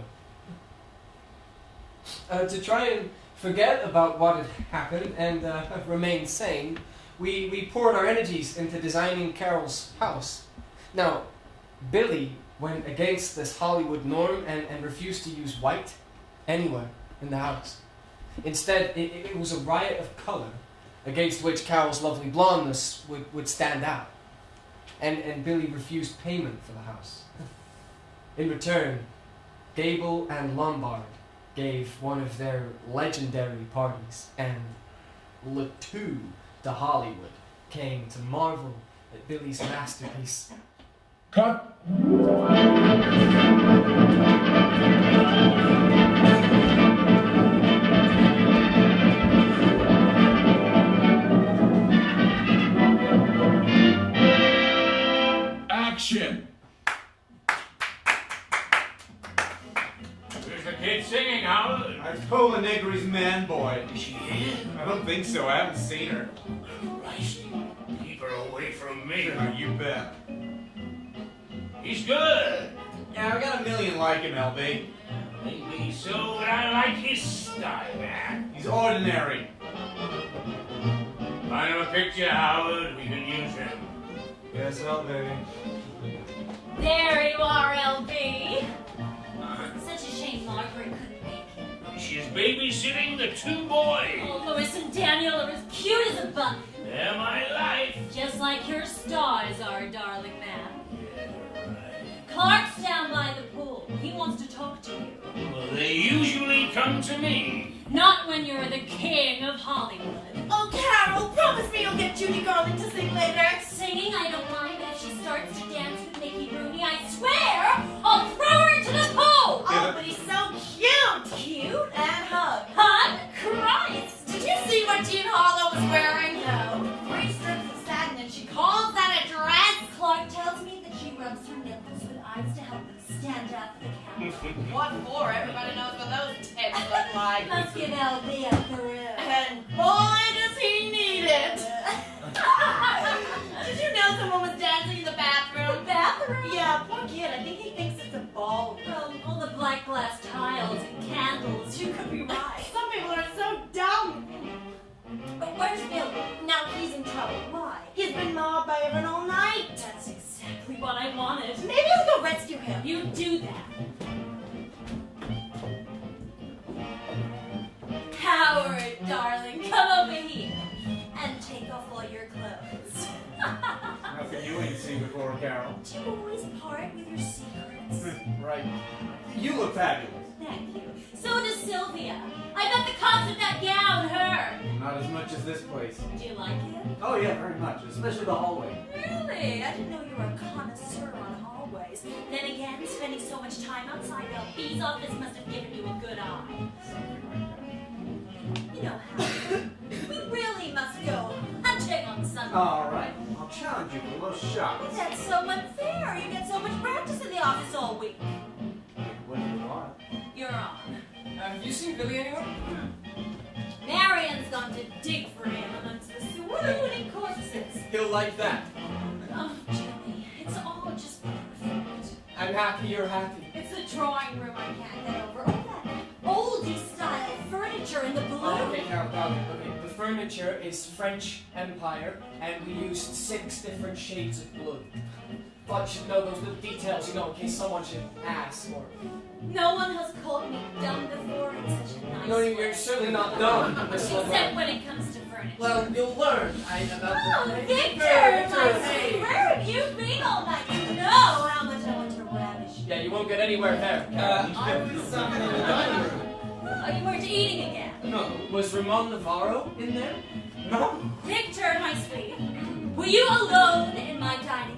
To try and forget about what had happened and remain sane, we poured our energies into designing Carol's house. Now, Billy went against this Hollywood norm and refused to use white anywhere in the house. Instead, it was a riot of color against which Carol's lovely blondness would stand out. And Billy refused payment for the house. In return, Gable and Lombard gave one of their legendary parties, and Letou de Hollywood came to marvel at Billy's masterpiece. Cut. Action. There's a kid singing, Howard. That's Pola Negri's man boy. Is she here? I don't think so. I haven't seen her. Christ, keep her away from me. You bet. He's good. Yeah, we got a million like him, LB. Maybe so, but I like his style, man. He's ordinary. Find him a picture, Howard. We can use him. Yes, LB. There you are, LB. Such a shame Margaret couldn't make it. She's babysitting the two boys. Oh, Louis and Daniel are as cute as a button. They're my life. Just like your stars are, darling man. Yeah, right. Clark's down by the pool. He wants to talk to you. Well, they usually come to me. Not when you're the king of Hollywood. Oh, Carol, promise me you'll get Judy Garland to sing later. Singing, I don't mind, but if she starts to dance with Mickey Rooney, I swear I'll throw her into the pool! Oh, but he's so cute. Cute? And hug. Hug? Christ! Did you see what Jean Harlow was wearing? No. 3 strips of satin, and she calls that a dress? Clark tells me that she rubs her nipples with eyes to help them stand up for the camera. What for? Everybody knows what those tits look like. Must give LB a thrill. And boy, does he need it. Did you know someone was dancing in the bathroom? Bathroom? Yeah, poor kid. I think he thinks it's a ballroom. Well, all the black glass tiles and candles. You could be right. Some people are so dumb. But where's Bill? Now he's in trouble. Why? He's been mobbed by everyone all night. That's exactly what I wanted. Maybe I'll go rescue him. You do that. Howard, darling, come over here and take off all your clothes. Nothing you ain't seen before, Carol. Do you always part with your secrets? Right. You look fabulous. Thank you. So does Sylvia. I bet the cost of that gown hurt. Not as much as this place. Do you like it? Oh yeah, very much. Especially the hallway. Really? I didn't know you were a connoisseur on hallways. Then again, spending so much time outside LB's office must have given you a good eye. Something like that. You know how? We really must go hunting on Sunday. Alright. I'll challenge you for those shots. That's so unfair. You get so much practice in the office all week. What do you want? You're on. Have you seen Billy anywhere? Marion's gone to dig for him amongst the swooning corpses. He'll like that. Oh, Jimmy, it's all just perfect. I'm happy you're happy. It's the drawing room I can't get over. All that oldie-style furniture in the blue. Okay, Carol, okay. The furniture is French Empire, and we used 6 different shades of blue. Thought you should know those little details, in case someone should ask, or... No one has called me dumb before in such a nice No, way. you're certainly not dumb, Miss Except Lamar. when it comes to furniture. Well, you'll learn. Oh, Victor, my sweet, where have you been all night? You know how much I want to ravish you. Yeah, you won't get anywhere there. I was in the dining room. Oh, you weren't eating again. No, was Ramon Navarro in there? No. Victor, my sweet, were you alone in my dining room?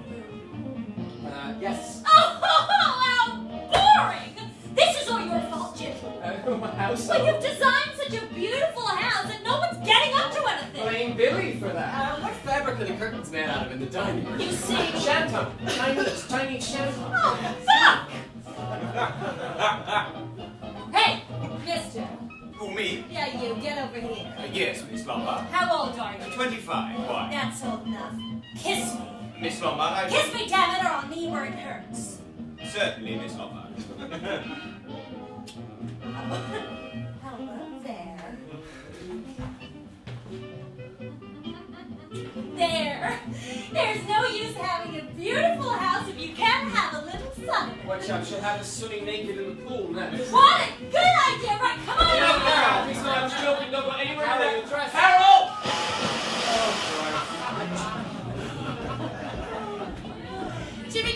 Yes. Oh, how boring! This is all your fault, Jim. How so? Well, you've designed such a beautiful house and no one's getting up to anything. Blame Billy for that. What fabric are the curtains made out of in the dining room? You see? Shantung. Tiny shantung. Oh, fuck! Hey, mister. Who, me? Yeah, you, get over here. Yes, Miss Lombard. How old are you? 25. Why? That's old enough. Kiss me. Miss Lombard, I... Kiss me, damn it, or I'll knee where it hurts. Certainly, Miss Lombard. Hello there. There. There's no use having a beautiful house if you can't have a little fun. Watch out, she'll have us swimming naked in the pool next. What a good idea! Right, come on Carol, over. please, no, I'm joking. Don't go anywhere. Carol, Carol!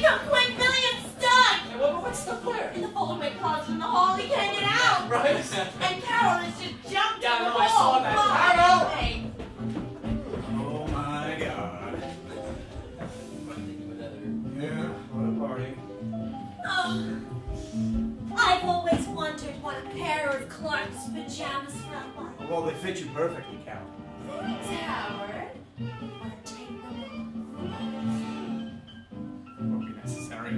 Come quick, Billy, it's stuck! Hey, what's stuck where? In the fold-away closet in the hall, he can't get out! Right. And Carol has just jumped Yeah, in the no, wall! I saw that. Mom, Carol! hey. Oh my god. Yeah, what a party. Oh, I've always wondered what a pair of Clark's pajamas felt like. Well, they fit you perfectly, Cal. Thanks, Howard. Want to take them Won't be necessary.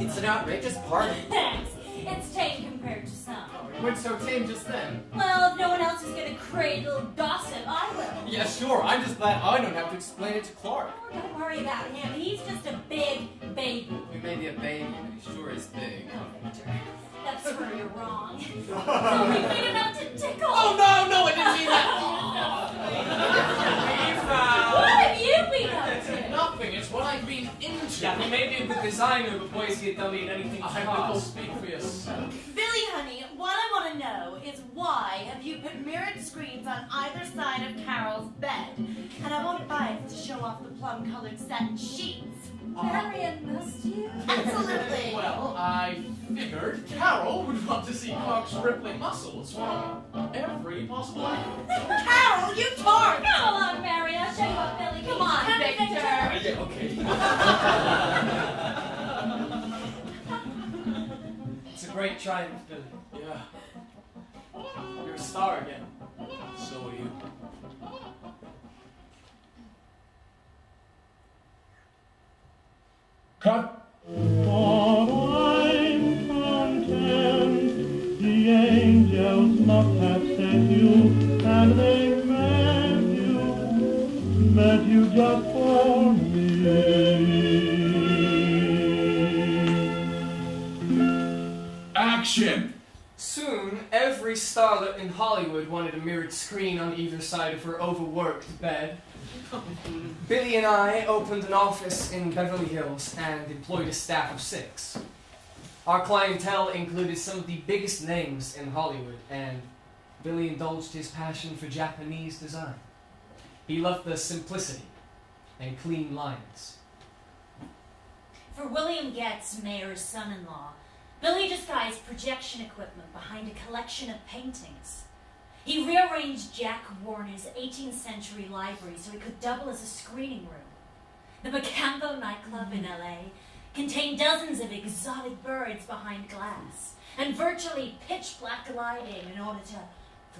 It's an outrageous party. off? Thanks. It's tame compared to some. It went so tame just then. Well, if no one else is going to cradle gossip, I will. Yeah, sure. I'm just glad I don't have to explain it to Clark. Oh, don't worry about him. He's just a big baby. He may be a baby, but he sure is big. No, Victor. That's where you're wrong. Only big enough to tickle. Oh, no, I didn't mean that. What have you been up to? Nothing, it's what I've been into. Yeah, he may be a good designer, but boys get dummy in anything I will costs. speak for yourself. Billy, honey, what I want to know is why have you put mirrored screens on either side of Carol's bed? And I won't buy it to show off the plum-colored satin sheets. Marion, must you? Absolutely. Well, I figured Carol would want to see Clark's rippling muscles from every possible angle. Carol, you tart! Come on, Mary. I'll show you what Billy Come on, Victor. Yeah, okay. It's a great triumph, Billy. Yeah, You're a star again. so are you. Cut. For I'm content, the angels must have sent you, and they met you just for me. Action. Soon, every starlet in Hollywood wanted a mirrored screen on either side of her overworked bed. Billy and I opened an office in Beverly Hills and employed a staff of 6. Our clientele included some of the biggest names in Hollywood, and Billy indulged his passion for Japanese design. He loved the simplicity and clean lines. For William Getz, mayor's son-in-law, Billy disguised projection equipment behind a collection of paintings. He rearranged Jack Warner's 18th century library so it could double as a screening room. The Bacambo nightclub in LA contained dozens of exotic birds behind glass and virtually pitch-black lighting in order to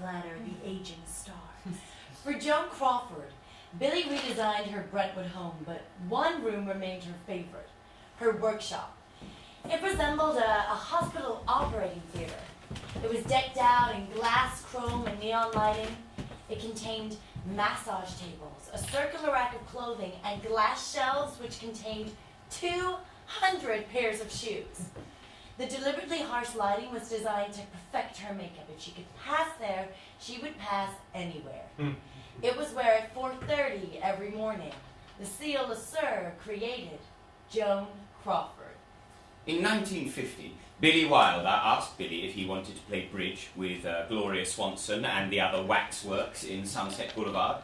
flatter the aging stars. For Joan Crawford, Billy redesigned her Brentwood home, but one room remained her favorite, her workshop. It resembled a hospital operating theater. It was decked out in glass, chrome, and neon lighting. It contained massage tables, a circular rack of clothing, and glass shelves which contained 200 pairs of shoes. The deliberately harsh lighting was designed to perfect her makeup. If she could pass there, she would pass anywhere. It was where at 4:30 every morning, the Seal Le Sur created Joan Crawford. In 1950, Billy Wilder asked Billy if he wanted to play bridge with Gloria Swanson and the other waxworks in Sunset Boulevard.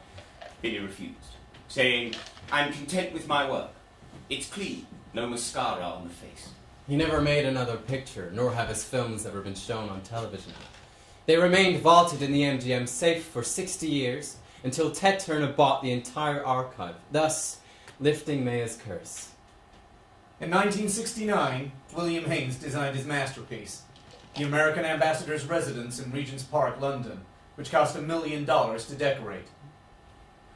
Billy refused, saying, "I'm content with my work. It's clean, no mascara on the face." He never made another picture, nor have his films ever been shown on television. They remained vaulted in the MGM safe for 60 years, until Ted Turner bought the entire archive, thus lifting Maya's curse. In 1969, William Haynes designed his masterpiece, the American Ambassador's Residence in Regent's Park, London, which cost $1 million to decorate.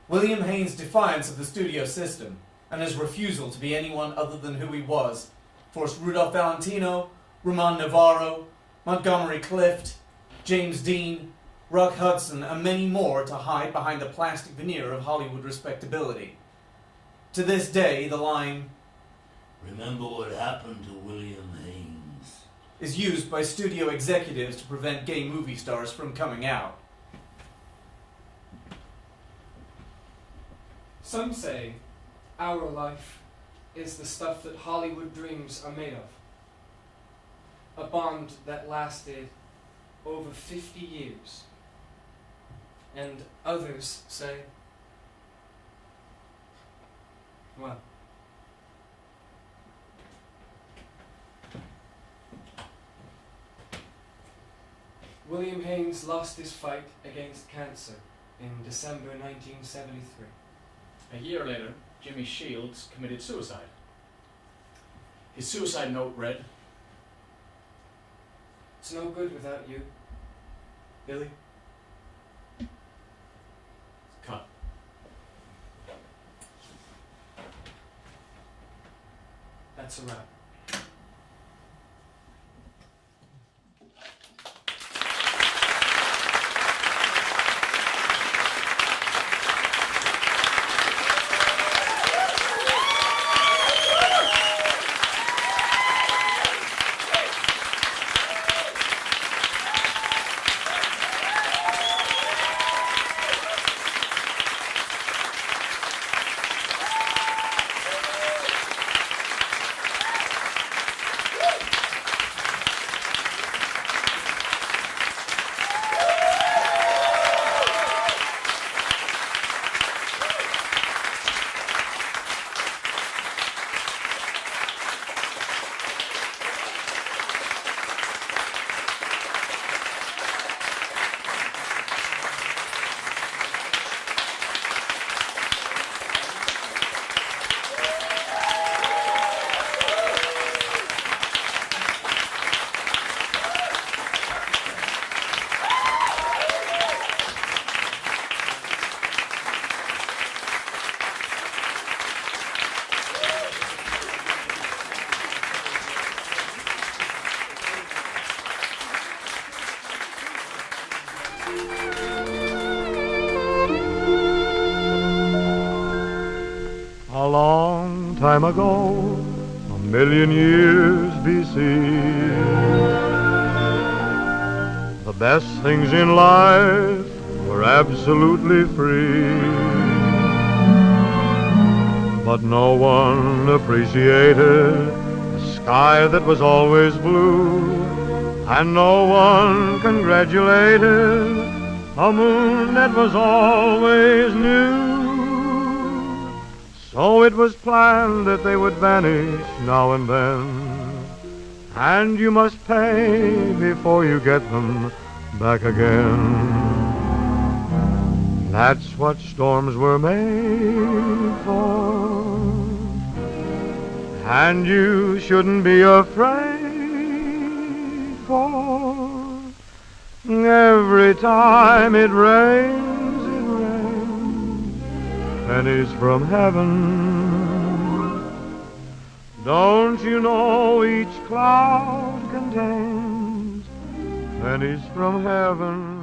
William Haynes' defiance of the studio system and his refusal to be anyone other than who he was forced Rudolph Valentino, Ramon Navarro, Montgomery Clift, James Dean, Rock Hudson, and many more to hide behind the plastic veneer of Hollywood respectability. To this day, the line, Remember what happened to William Haynes? is used by studio executives to prevent gay movie stars from coming out. Some say our life is the stuff that Hollywood dreams are made of. A bond that lasted over 50 years. And others say, well, William Haynes lost his fight against cancer in December 1973. A year later, Jimmy Shields committed suicide. His suicide note read, It's no good without you, Billy. cut. That's a wrap. A long time ago, a million years BC, the best things in life were absolutely free. But no one appreciated a sky that was always blue, and no one congratulated a moon that was always new. So it was planned that they would vanish now and then, and you must pay before you get them back again. That's what storms were made for, and you shouldn't be afraid, for every time it rains, pennies from heaven. Don't you know each cloud contains pennies from heaven?